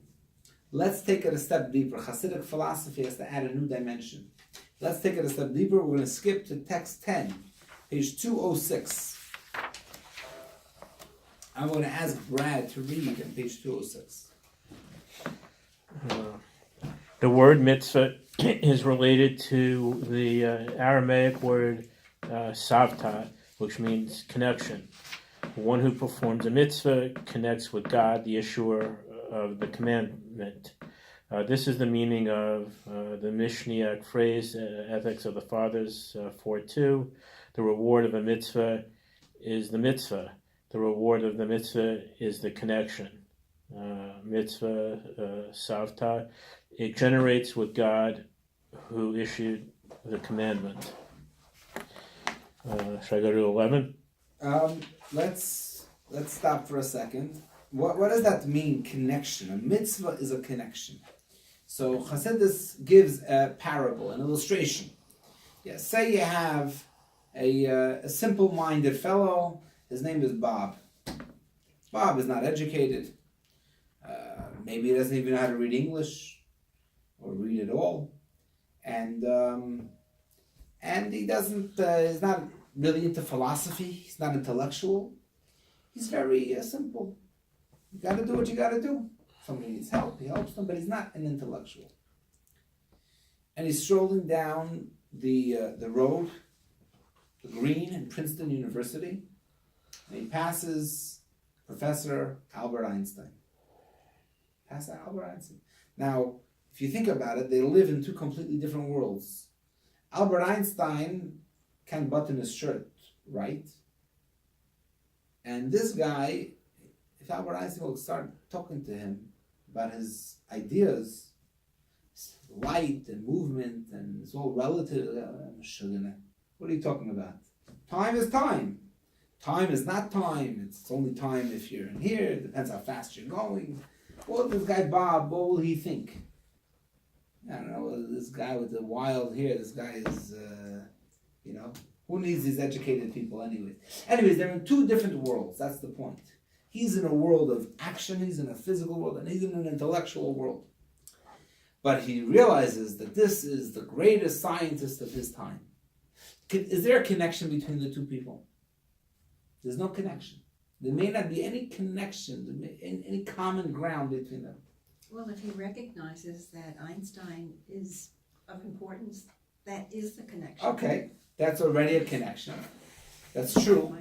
Let's take it a step deeper. Hasidic philosophy has to add a new dimension. Let's take it a step deeper. We're going to skip to text 10, page 206. I'm going to ask Brad to read on page 206. The word mitzvah is related to the Aramaic word savta, which means connection. One who performs a mitzvah connects with God, the issuer of the commandment. This is the meaning of the Mishnaic phrase, Ethics of the Fathers 4:2. The reward of a mitzvah is the mitzvah. The reward of the mitzvah is the connection. Mitzvah, savta, it generates with God who issued the commandment. Should I go to 11? Let's stop for a second. What does that mean, connection? A mitzvah is a connection. So Chassidus gives a parable, an illustration. Yeah, say you have a simple-minded fellow. His name is Bob. Bob is not educated. Maybe he doesn't even know how to read English or read at all. And he doesn't. He's not really into philosophy. He's not intellectual. He's very simple. You got to do what you got to do. Somebody needs help, he helps them, but he's not an intellectual. And he's strolling down the road, the green in Princeton University, and he passes Professor Albert Einstein. Passes Albert Einstein. Now, if you think about it, they live in two completely different worlds. Albert Einstein can't button his shirt right. And this guy, if Albert Einstein will start talking to him about his ideas, light and movement, and it's all relative. What are you talking about? Time is time. Time is not time. It's only time if you're in here. It depends how fast you're going. What this guy Bob, what will he think? I don't know, this guy with the wild hair, this guy is, who needs these educated people anyways? Anyways, they're in two different worlds, that's the point. He's in a world of action, he's in a physical world, and he's in an intellectual world. But he realizes that this is the greatest scientist of his time. Is there a connection between the two people? There's no connection. There may not be any connection, any common ground between them. Well, if he recognizes that Einstein is of importance, that is the connection. Okay, that's already a connection. That's true.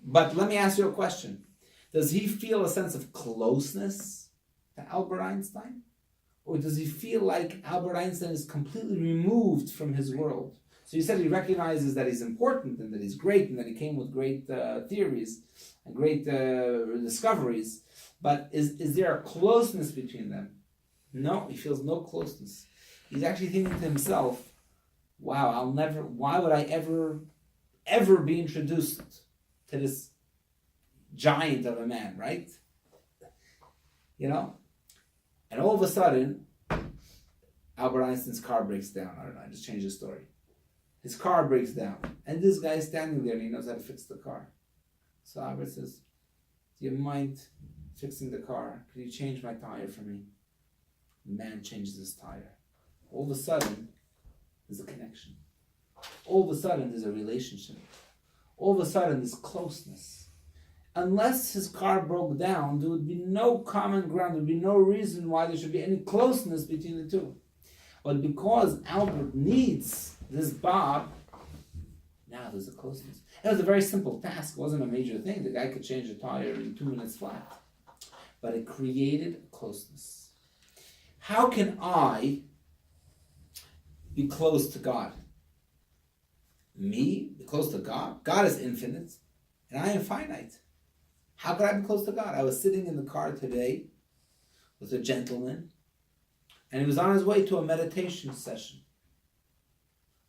But let me ask you a question. Does he feel a sense of closeness to Albert Einstein? Or does he feel like Albert Einstein is completely removed from his world? So you said he recognizes that he's important and that he's great and that he came with great theories and great discoveries. But is there a closeness between them? No, he feels no closeness. He's actually thinking to himself, wow, why would I ever be introduced to this giant of a man, right? And all of a sudden, Albert Einstein's car breaks down. I don't know, I just changed the story. His car breaks down. And this guy is standing there and he knows how to fix the car. So Albert says, do you mind fixing the car? Could you change my tire for me? The man changes his tire. All of a sudden, there's a connection. All of a sudden, there's a relationship. All of a sudden, there's closeness. Unless his car broke down, there would be no common ground. There would be no reason why there should be any closeness between the two. But because Albert needs this Bob, now there's a closeness. It was a very simple task. It wasn't a major thing. The guy could change a tire in 2 minutes flat. But it created closeness. How can I be close to God? Me be close to God? God is infinite, and I am finite. How could I be close to God? I was sitting in the car today with a gentleman, And he was on his way to a meditation session.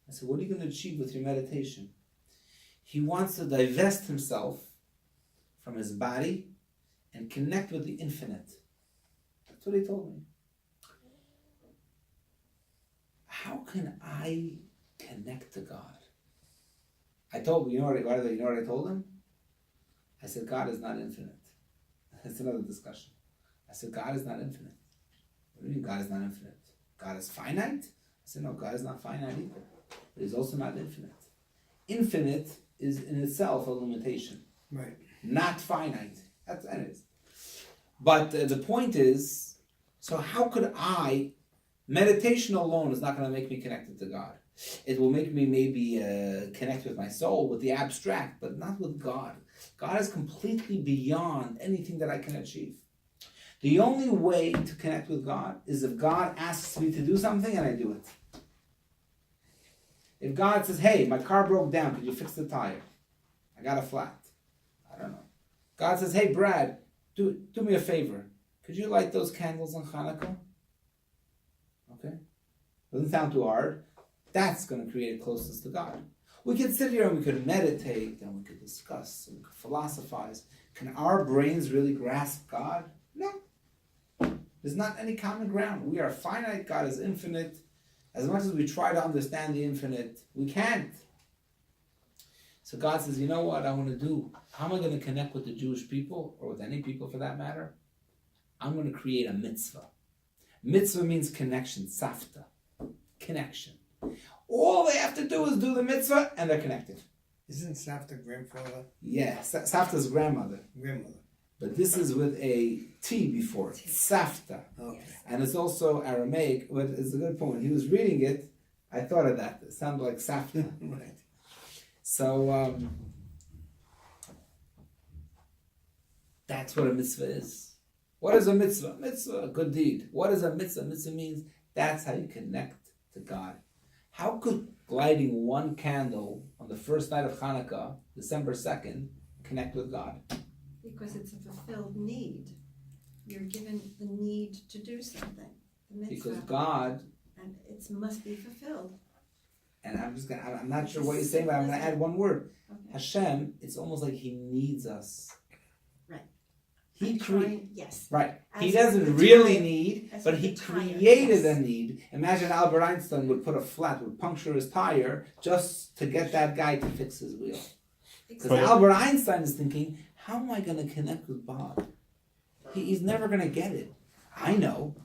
I said, what are you going to achieve with your meditation? He wants to divest himself from his body and connect with the infinite. That's what he told me. How can I connect to God? I told him, you know what I told him? I said, God is not infinite. That's another discussion. I said, God is not infinite. What do you mean God is not infinite? God is finite? I said, no, God is not finite either. But he's also not infinite. Infinite is in itself a limitation. Right. Not finite. That is. But the point is, so how could meditation alone is not going to make me connected to God. It will make me maybe connect with my soul, with the abstract, but not with God. God is completely beyond anything that I can achieve. The only way to connect with God is if God asks me to do something and I do it. If God says, hey, my car broke down, could you fix the tire? I got a flat. I don't know. God says, hey, Brad, do me a favor. Could you light those candles on Hanukkah? Okay. Doesn't sound too hard. That's going to create closeness to God. We could sit here and we could meditate and we could discuss and we could philosophize. Can our brains really grasp God? No. There's not any common ground. We are finite. God is infinite. As much as we try to understand the infinite, we can't. So God says, you know what I want to do? How am I going to connect with the Jewish people, or with any people for that matter? I'm going to create a mitzvah. Mitzvah means connection, safta, connection. All they have to do is do the mitzvah and they're connected. Isn't Savta grandfather? Yeah, Safta's grandmother. Grandmother. But this is with a T before it, Safta. Okay. And it's also Aramaic, but it's a good point. When he was reading it, I thought of that. It sounded like Safta. Right. So, that's what a mitzvah is. What is a mitzvah? Mitzvah, a good deed. What is a mitzvah? Mitzvah means that's how you connect to God. How could lighting one candle on the first night of Hanukkah, December 2nd, connect with God? Because it's a fulfilled need. You're given the need to do something. The mitzvah. Because God, And it must be fulfilled. and I'm not sure what you're saying, but I'm going to add one word. Okay. Hashem, it's almost like He needs us. Right. He created. Yes. Right. He As doesn't the really tire- need, as but with he the tire, created yes. a need. Imagine Albert Einstein would puncture his tire just to get that guy to fix his wheel. Because Right. Albert Einstein is thinking, how am I going to connect with Bob? He's never going to get it. I know.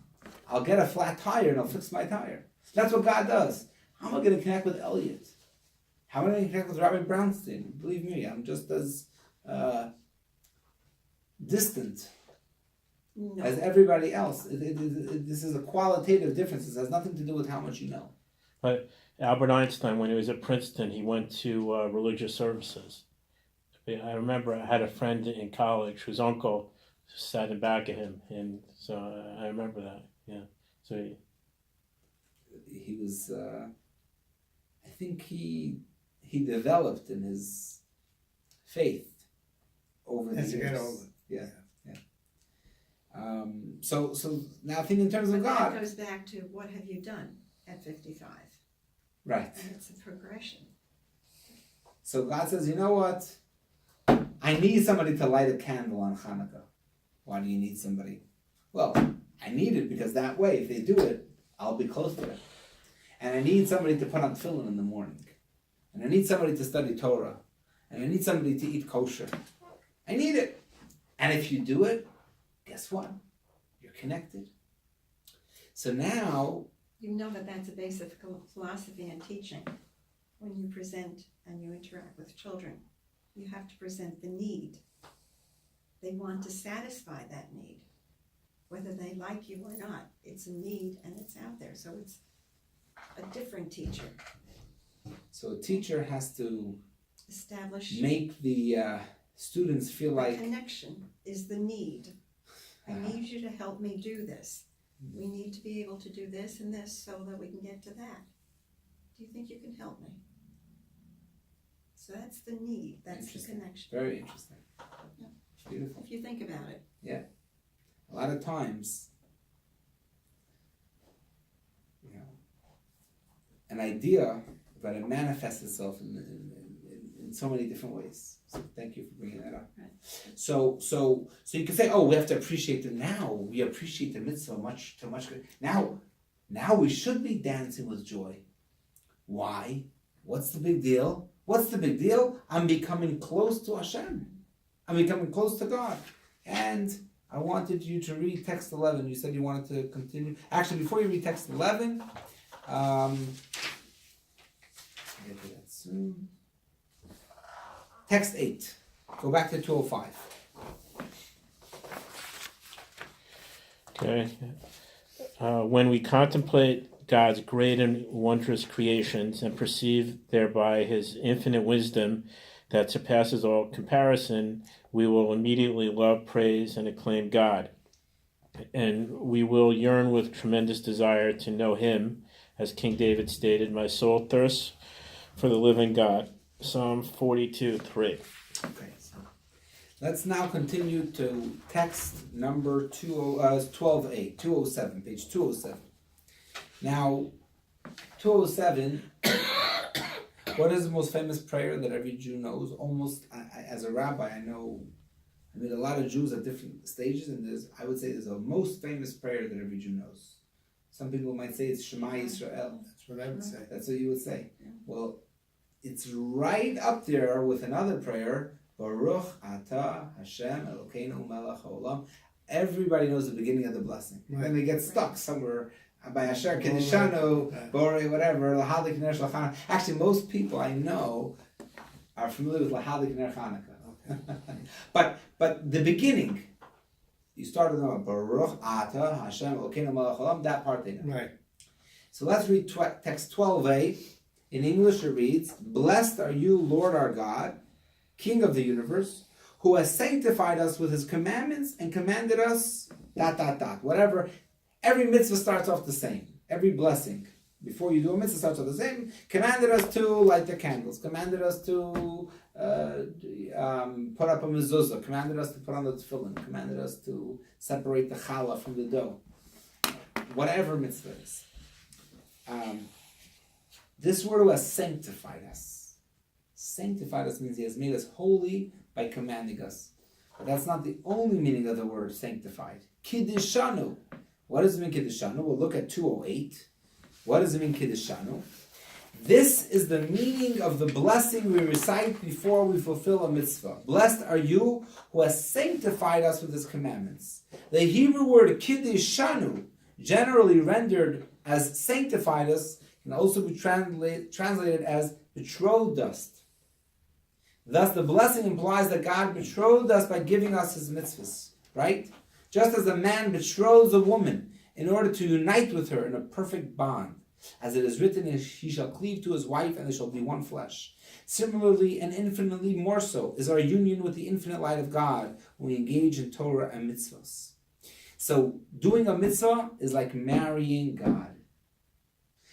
I'll get a flat tire and I'll fix my tire. That's what God does. How am I going to connect with Elliot? How am I going to connect with Rabbi Brownstein? Believe me, I'm just as distant No. as everybody else. This is a qualitative difference. This has nothing to do with how much you know. But Albert Einstein, when he was at Princeton, he went to religious services. I remember I had a friend in college whose uncle sat in the back of him, and so I remember that. Yeah. So He was, I think he developed in his faith over the As you years. get older. Yeah. So now think in terms of But that God. goes back to what have you done at 55? Right. And it's a progression. So God says, you know what? I need somebody to light a candle on Hanukkah. Why do you need somebody? Well, I need it because that way, if they do it, I'll be close to it. And I need somebody to put on tefillin in the morning. And I need somebody to study Torah. And I need somebody to eat kosher. I need it. And if you do it, guess what? You're connected. So now, You know that that's a basic philosophy and teaching. When you present and you interact with children, you have to present the need. They want to satisfy that need. Whether they like you or not, it's a need and it's out there. So it's a different teacher. so a teacher has to Establish make the students feel the like, connection is the need. I need you to help me do this. We need to be able to do this and this so that we can get to that. Do you think you can help me? So that's the need, that's the Interesting. connection. very interesting. Yeah. Beautiful. If you think about it. A lot of times, an idea, but it manifests itself in so many different ways. So thank you for bringing that up. Right. So you can say, oh, we have to appreciate it now. We appreciate the mitzvah much. Now we should be dancing with joy. Why? What's the big deal? What's the big deal? I'm becoming close to Hashem. I'm becoming close to God. And I wanted you to read text 11. You said you wanted to continue. Actually, before you read text 11, I'll get to that soon. Text 8. Go back to 205. Okay. When we contemplate God's great and wondrous creations and perceive thereby his infinite wisdom that surpasses all comparison, we will immediately love, praise, and acclaim God. And we will yearn with tremendous desire to know him, as King David stated, "My soul thirsts for the living God." Psalm 42:3. Okay, so let's now continue to text number 12a, 207, page 207. Now, 207, what is the most famous prayer that every Jew knows? Almost, as a rabbi, I meet a lot of Jews at different stages, and I would say there's a most famous prayer that every Jew knows. Some people might say it's Shema Yisrael. That's what I would say. That's what you would say. Well, it's right up there with another prayer, Baruch Atah Hashem Elokeinu Melech Haolam. Everybody knows the beginning of the blessing. Right. Then they get stuck somewhere by Asher Kedishanu, Borei, whatever, Lahadik Ner Shel. Actually, most people I know are familiar with Lahadik Ner Chanukah. But the beginning, you start with Baruch Atah Hashem Elokeinu Melech Haolam. That part they know. Right. So let's read text 12a. In English it reads, "Blessed are you, Lord our God, King of the universe, who has sanctified us with his commandments and commanded us, ... Whatever. Every mitzvah starts off the same. Every blessing. Before you do a mitzvah starts off the same. Commanded us to light the candles. Commanded us to put up a mezuzah. Commanded us to put on the tefillin. Commanded us to separate the challah from the dough. Whatever mitzvah is. This word who has sanctified us. Sanctified us means he has made us holy by commanding us. But that's not the only meaning of the word sanctified. Kiddishanu. What does it mean, Kiddishanu? We'll look at 208. What does it mean, Kiddishanu? This is the meaning of the blessing we recite before we fulfill a mitzvah. Blessed are you who has sanctified us with his commandments. The Hebrew word Kiddishanu, generally rendered as sanctified us, can also be translated as betrothed us. Thus, the blessing implies that God betrothed us by giving us his mitzvahs, right? Just as a man betroths a woman in order to unite with her in a perfect bond. As it is written, he shall cleave to his wife and they shall be one flesh. Similarly, and infinitely more so, is our union with the infinite light of God when we engage in Torah and mitzvahs. So, doing a mitzvah is like marrying God.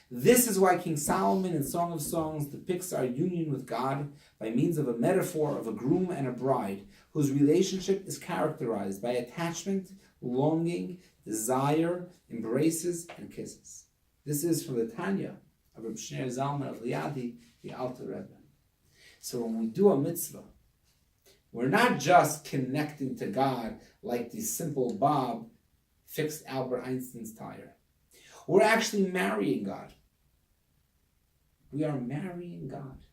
This is why King Solomon in Song of Songs depicts our union with God by means of a metaphor of a groom and a bride, whose relationship is characterized by attachment, longing, desire, embraces, and kisses. This is from the Tanya of Rabbi Shneur Zalman of Liadi, the Alter Rebbe. So when we do a mitzvah, we're not just connecting to God like the simple Bob fixed Albert Einstein's tire. We're actually marrying God. We are marrying God.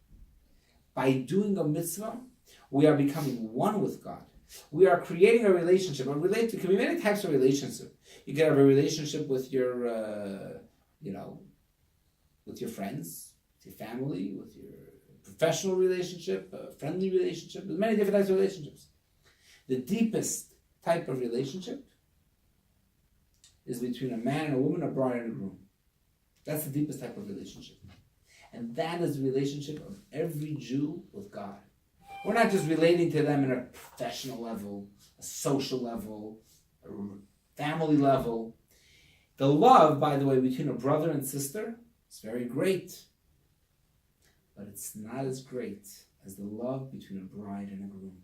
By doing a mitzvah, we are becoming one with God. We are creating a relationship. There can be many types of relationship. You can have a relationship with your, with your friends, with your family, with your professional relationship, a friendly relationship. There's many different types of relationships. The deepest type of relationship is between a man and a woman, a bride and a groom. That's the deepest type of relationship. And that is the relationship of every Jew with God. We're not just relating to them in a professional level, a social level, a family level. The love, by the way, between a brother and sister is very great. But it's not as great as the love between a bride and a groom.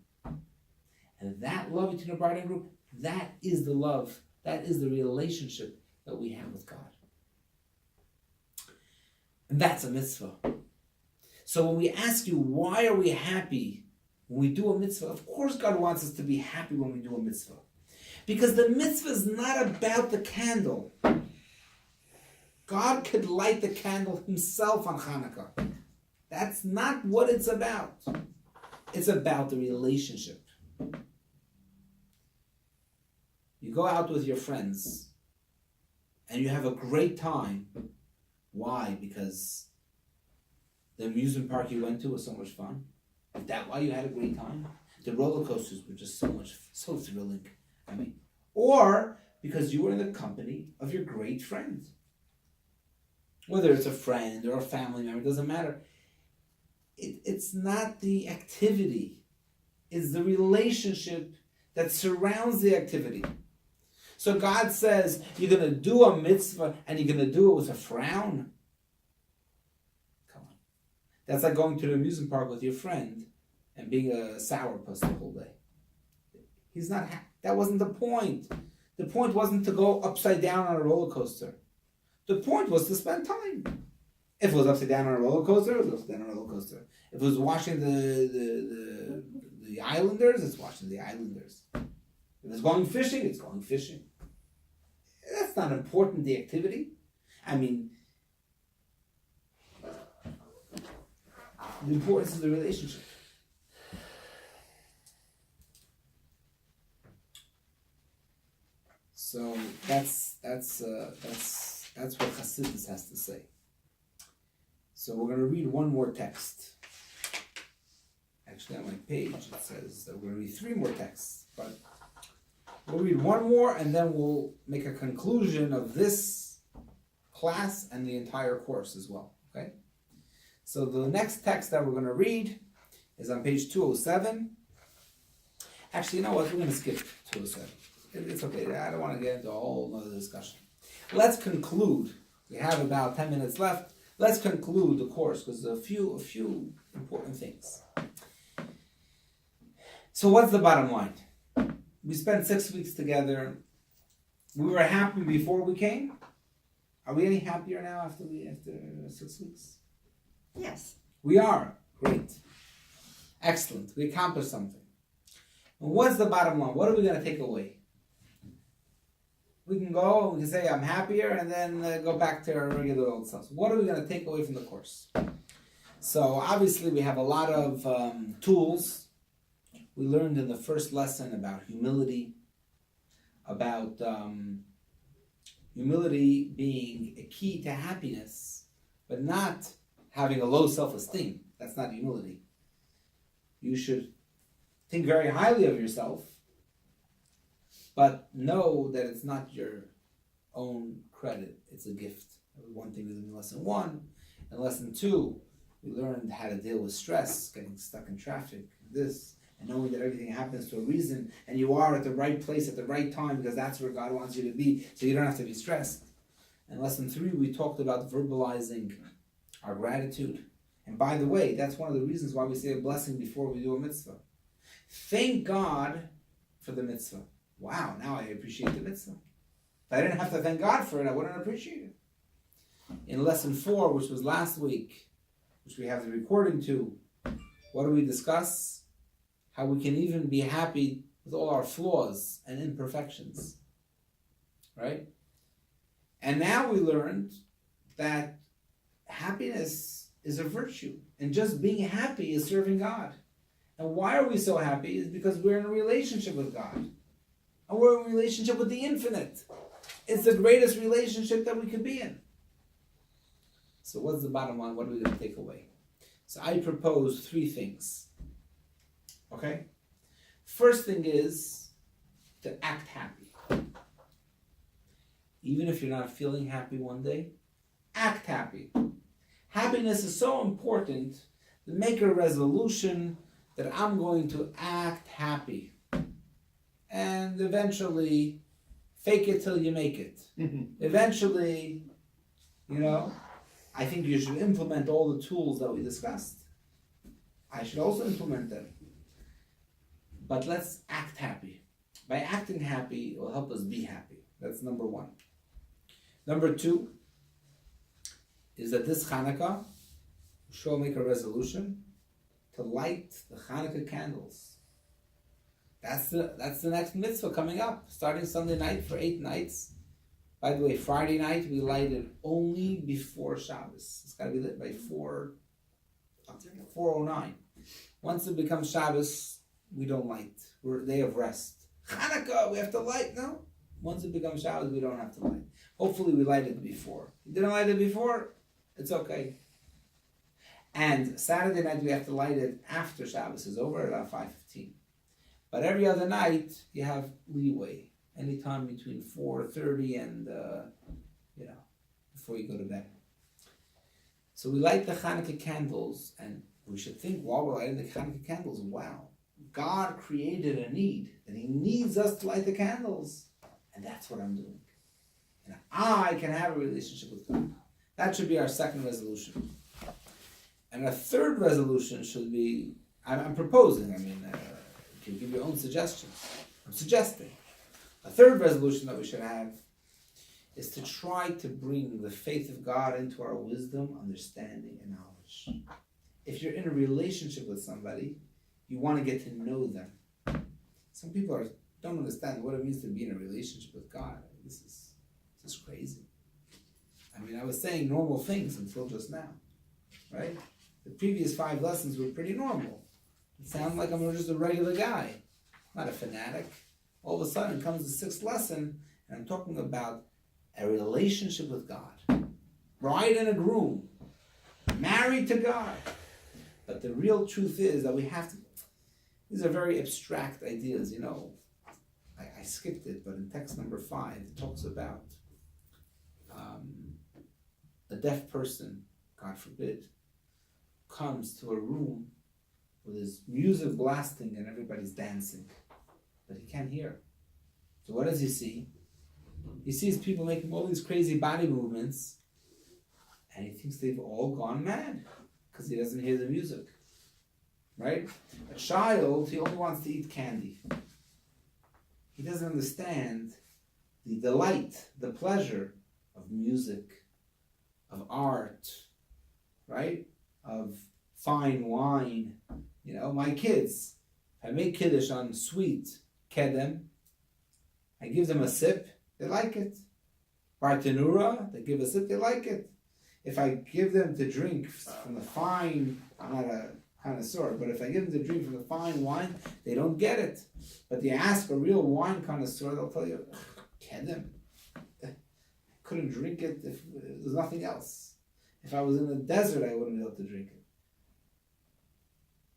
And that love between a bride and a groom, that is the love, that is the relationship that we have with God. And that's a mitzvah. So when we ask you, why are we happy when we do a mitzvah? Of course God wants us to be happy when we do a mitzvah. Because the mitzvah is not about the candle. God could light the candle himself on Hanukkah. That's not what it's about. It's about the relationship. You go out with your friends and you have a great time. Why? Because the amusement park you went to was so much fun. Is that why you had a great time? The roller coasters were just so thrilling. Or because you were in the company of your great friend. Whether it's a friend or a family member, it doesn't matter. It's not the activity. It's the relationship that surrounds the activity. So God says, you're going to do a mitzvah and you're going to do it with a frown? Come on. That's like going to the amusement park with your friend and being a sourpuss the whole day. He's not that wasn't the point. The point wasn't to go upside down on a roller coaster. The point was to spend time. If it was upside down on a roller coaster, it was upside down on a roller coaster. If it was watching the Islanders, it's watching the Islanders. If it's going fishing, it's going fishing. That's not important, the activity. The importance of the relationship. So that's what Chassidus has to say. So we're going to read one more text. Actually, on my page it says that we're going to read 3 more texts, but we'll read one more and then we'll make a conclusion of this class and the entire course as well. Okay? So the next text that we're going to read is on page 207. Actually, you know what? We're going to skip 207. It's okay. I don't want to get into a whole other discussion. Let's conclude. We have about 10 minutes left. Let's conclude the course because there's a few important things. So what's the bottom line? We spent 6 weeks together. We were happy before we came. Are we any happier now after 6 weeks? Yes. We are. Great. Excellent. We accomplished something. And what's the bottom line? What are we going to take away? We can go and we can say, I'm happier, and then go back to our regular old selves. What are we going to take away from the course? So obviously we have a lot of tools. We learned in the first lesson about humility, about humility being a key to happiness, but not having a low self-esteem. That's not humility. You should think very highly of yourself, but know that it's not your own credit. It's a gift. That was one thing we learned in lesson 1. In lesson 2, we learned how to deal with stress, getting stuck in traffic, and knowing that everything happens to a reason, and you are at the right place at the right time because that's where God wants you to be, so you don't have to be stressed. In lesson 3, we talked about verbalizing our gratitude. And by the way, that's one of the reasons why we say a blessing before we do a mitzvah. Thank God for the mitzvah. Wow, now I appreciate the mitzvah. If I didn't have to thank God for it, I wouldn't appreciate it. In lesson 4, which was last week, which we have the recording to, what do we discuss? How we can even be happy with all our flaws and imperfections. Right? And now we learned that happiness is a virtue. And just being happy is serving God. And why are we so happy? Is because we're in a relationship with God. And we're in a relationship with the infinite. It's the greatest relationship that we could be in. So what's the bottom line? What are we going to take away? So I propose 3 things. Okay? First thing is to act happy. Even if you're not feeling happy one day, act happy. Happiness is so important to make a resolution that I'm going to act happy. And eventually, fake it till you make it. Eventually, I think you should implement all the tools that we discussed. I should also implement them. But let's act happy. By acting happy, it will help us be happy. That's number 1. Number 2 is that this Hanukkah, we shall make a resolution to light the Hanukkah candles. That's the next mitzvah coming up, starting Sunday night for 8 nights. By the way, Friday night we light it only before Shabbos. It's got to be lit by 4:09. Once it becomes Shabbos, we don't light. We're a day of rest. Hanukkah, we have to light. No, once it becomes Shabbos, we don't have to light. Hopefully, we light it before. If you didn't light it before, it's okay. And Saturday night we have to light it after Shabbos is over at about 5:15. But every other night you have leeway. Anytime between 4:30 and before you go to bed. So we light the Hanukkah candles, and we should think while we're lighting the Hanukkah candles, wow, God created a need, and He needs us to light the candles, and that's what I'm doing. And I can have a relationship with God. That should be our second resolution. And a third resolution should be, I'm proposing, you can give your own suggestions. I'm suggesting. A third resolution that we should have is to try to bring the faith of God into our wisdom, understanding, and knowledge. If you're in a relationship with somebody, you want to get to know them. Some people don't understand what it means to be in a relationship with God. This is crazy. I was saying normal things until just now, right? The previous 5 lessons were pretty normal. It sounded like I'm just a regular guy, not a fanatic. All of a sudden comes the 6th lesson, and I'm talking about a relationship with God. Bride and a groom, married to God. But the real truth is that we have to, these are very abstract ideas, I skipped it, but in text number 5, it talks about a deaf person, God forbid, comes to a room with his music blasting and everybody's dancing, but he can't hear. So what does he see? He sees people making all these crazy body movements, and he thinks they've all gone mad because he doesn't hear the music, right? A child, he only wants to eat candy. He doesn't understand the delight, the pleasure of music, of art, right? Of fine wine. My kids, I make kiddush on sweet kedem. I give them a sip, they like it. Bartanura, they give a sip, they like it. If I give them to drink from the fine, I'm not a connoisseur, but if I give them to drink from the fine wine, they don't get it. But you ask a real wine connoisseur, they'll tell you, kedem. I couldn't drink it if there's nothing else. If I was in the desert, I wouldn't be able to drink it.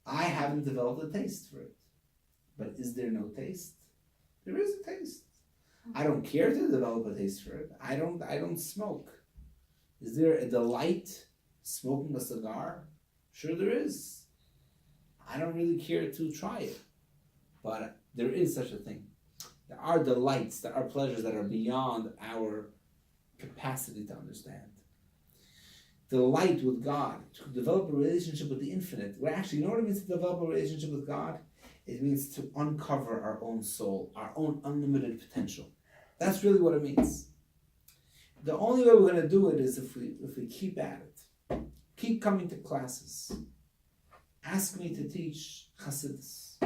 I haven't developed a taste for it. But is there no taste? There is a taste. I don't care to develop a taste for it. I don't smoke. Is there a delight smoking a cigar? Sure there is. I don't really care to try it. But there is such a thing. There are delights, there are pleasures that are beyond our capacity to understand. Delight with God, to develop a relationship with the infinite. Well, actually, you know what it means to develop a relationship with God? It means to uncover our own soul, our own unlimited potential. That's really what it means. The only way we're going to do it is if we keep at it. Keep coming to classes. Ask me to teach Hasidus.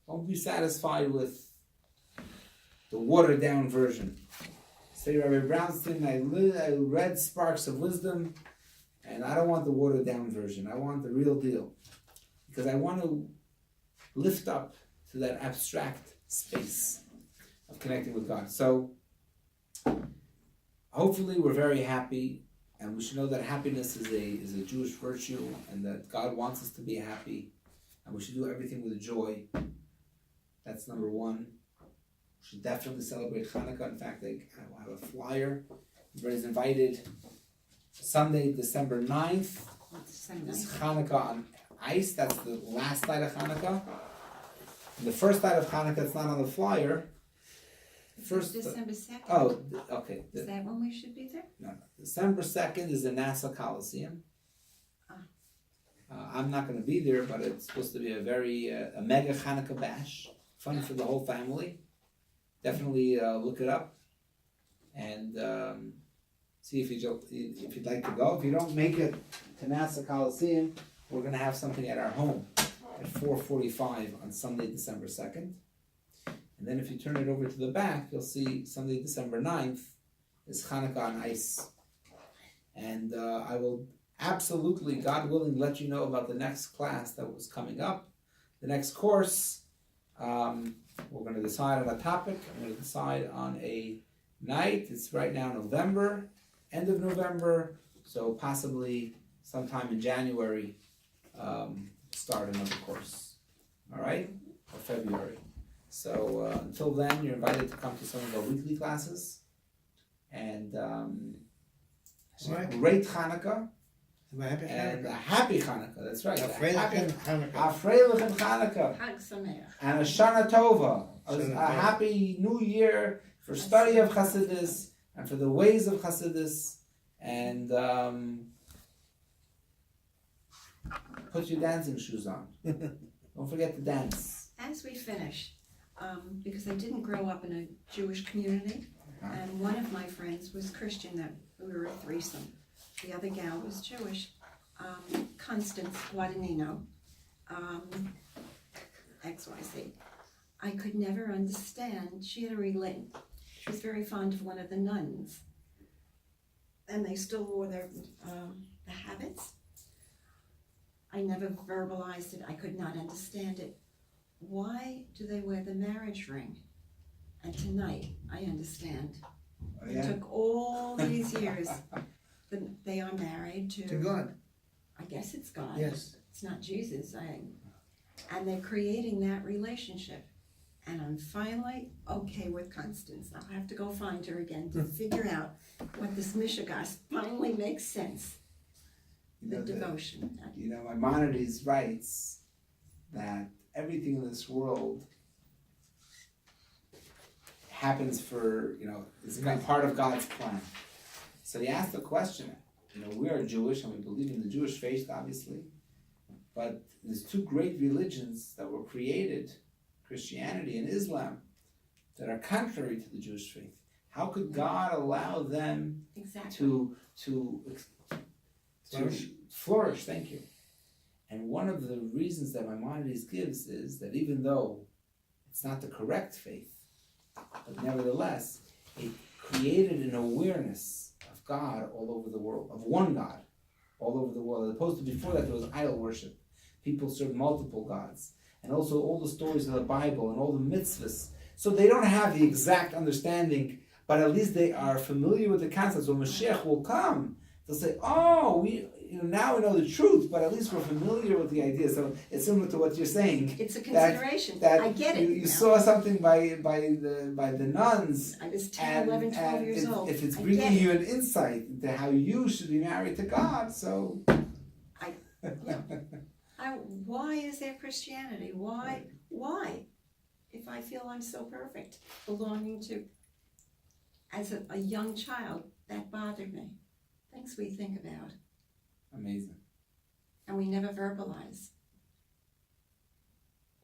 Don't be satisfied with the watered down version. Say, Rabbi Brownstein, I read Sparks of Wisdom, and I don't want the watered down version. I want the real deal. Because I want to lift up to that abstract space of connecting with God. So, hopefully we're very happy, and we should know that happiness is a Jewish virtue, and that God wants us to be happy, and we should do everything with joy. That's number 1. We should definitely celebrate Hanukkah. In fact, I have a flyer. Everybody's invited. Sunday, December 9th is Hanukkah on ice. That's the last night of Hanukkah. And the first night of Hanukkah, it's not on the flyer. December 2nd. Oh, okay. Is that when we should be there? No. December 2nd is the Nassau Coliseum. I'm not going to be there, but it's supposed to be a mega Hanukkah bash. Fun for the whole family. Definitely look it up. And See if you'd like to go. If you don't make it to Nassau Coliseum, we're going to have something at our home at 4:45 on Sunday, December 2nd. And then if you turn it over to the back, you'll see Sunday, December 9th is Hanukkah on ice. And I will absolutely, God willing, let you know about the next class that was coming up. The next course, we're going to decide on a topic. I'm going to decide on a night. It's right now November, end of November, so possibly sometime in January, start another course. All right? Or February. So until then, you're invited to come to some of our weekly classes. And great Hanukkah. And a happy Hanukkah, that's right. A freilichen Hanukkah. A freilichen Hanukkah. Hag Sameach. And a Shana Tova. A happy new year for study of Chassidus and for the ways of Chassidus. And put your dancing shoes on. Don't forget to dance. As we finish, because I didn't grow up in a Jewish community, and one of my friends was Christian, that we were a threesome. The other gal was Jewish, Constance Guadagnino, XYZ. I could never understand, she had she was very fond of one of the nuns, and they still wore their the habits. I never verbalized it, I could not understand it. Why do they wear the marriage ring? And tonight, I understand. Oh, It took all these years. They are married To God. I guess it's God. Yes. It's not Jesus. And they're creating that relationship. And I'm finally okay with Constance. I'll have to go find her again to figure out what this Mishigas finally makes sense. The devotion. Maimonides writes that everything in this world happens for, is part of God's plan. So he asked the question, we are Jewish and we believe in the Jewish faith, obviously, but there's two great religions that were created, Christianity and Islam, that are contrary to the Jewish faith. How could God allow them to flourish? Thank you. And one of the reasons that Maimonides gives is that even though it's not the correct faith, but nevertheless, it created an awareness of God all over the world, of one God all over the world, as opposed to before that there was idol worship. People served multiple gods. And also all the stories of the Bible and all the mitzvahs. So they don't have the exact understanding, but at least they are familiar with the concepts. When Mashiach will come, they'll say, now we know the truth, but at least we're familiar with the idea. So it's similar to what you're saying. It's a consideration. That I get it. You saw something by the nuns. I was 10, 11, 12 years old. If it's bringing you an insight into how you should be married to God, so... Why is there Christianity? Why? If I feel I'm so perfect, belonging to, as a young child, that bothered me. Things we think about. Amazing. And we never verbalize.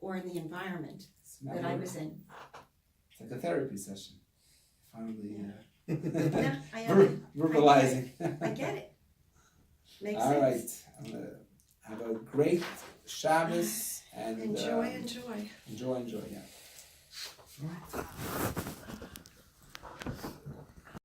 Or in the environment that I was in. It's like a therapy session. Finally, Yeah, verbalizing. I get it. Makes All right. sense. I'm going to have a great Shabbos and Enjoy. Enjoy, yeah.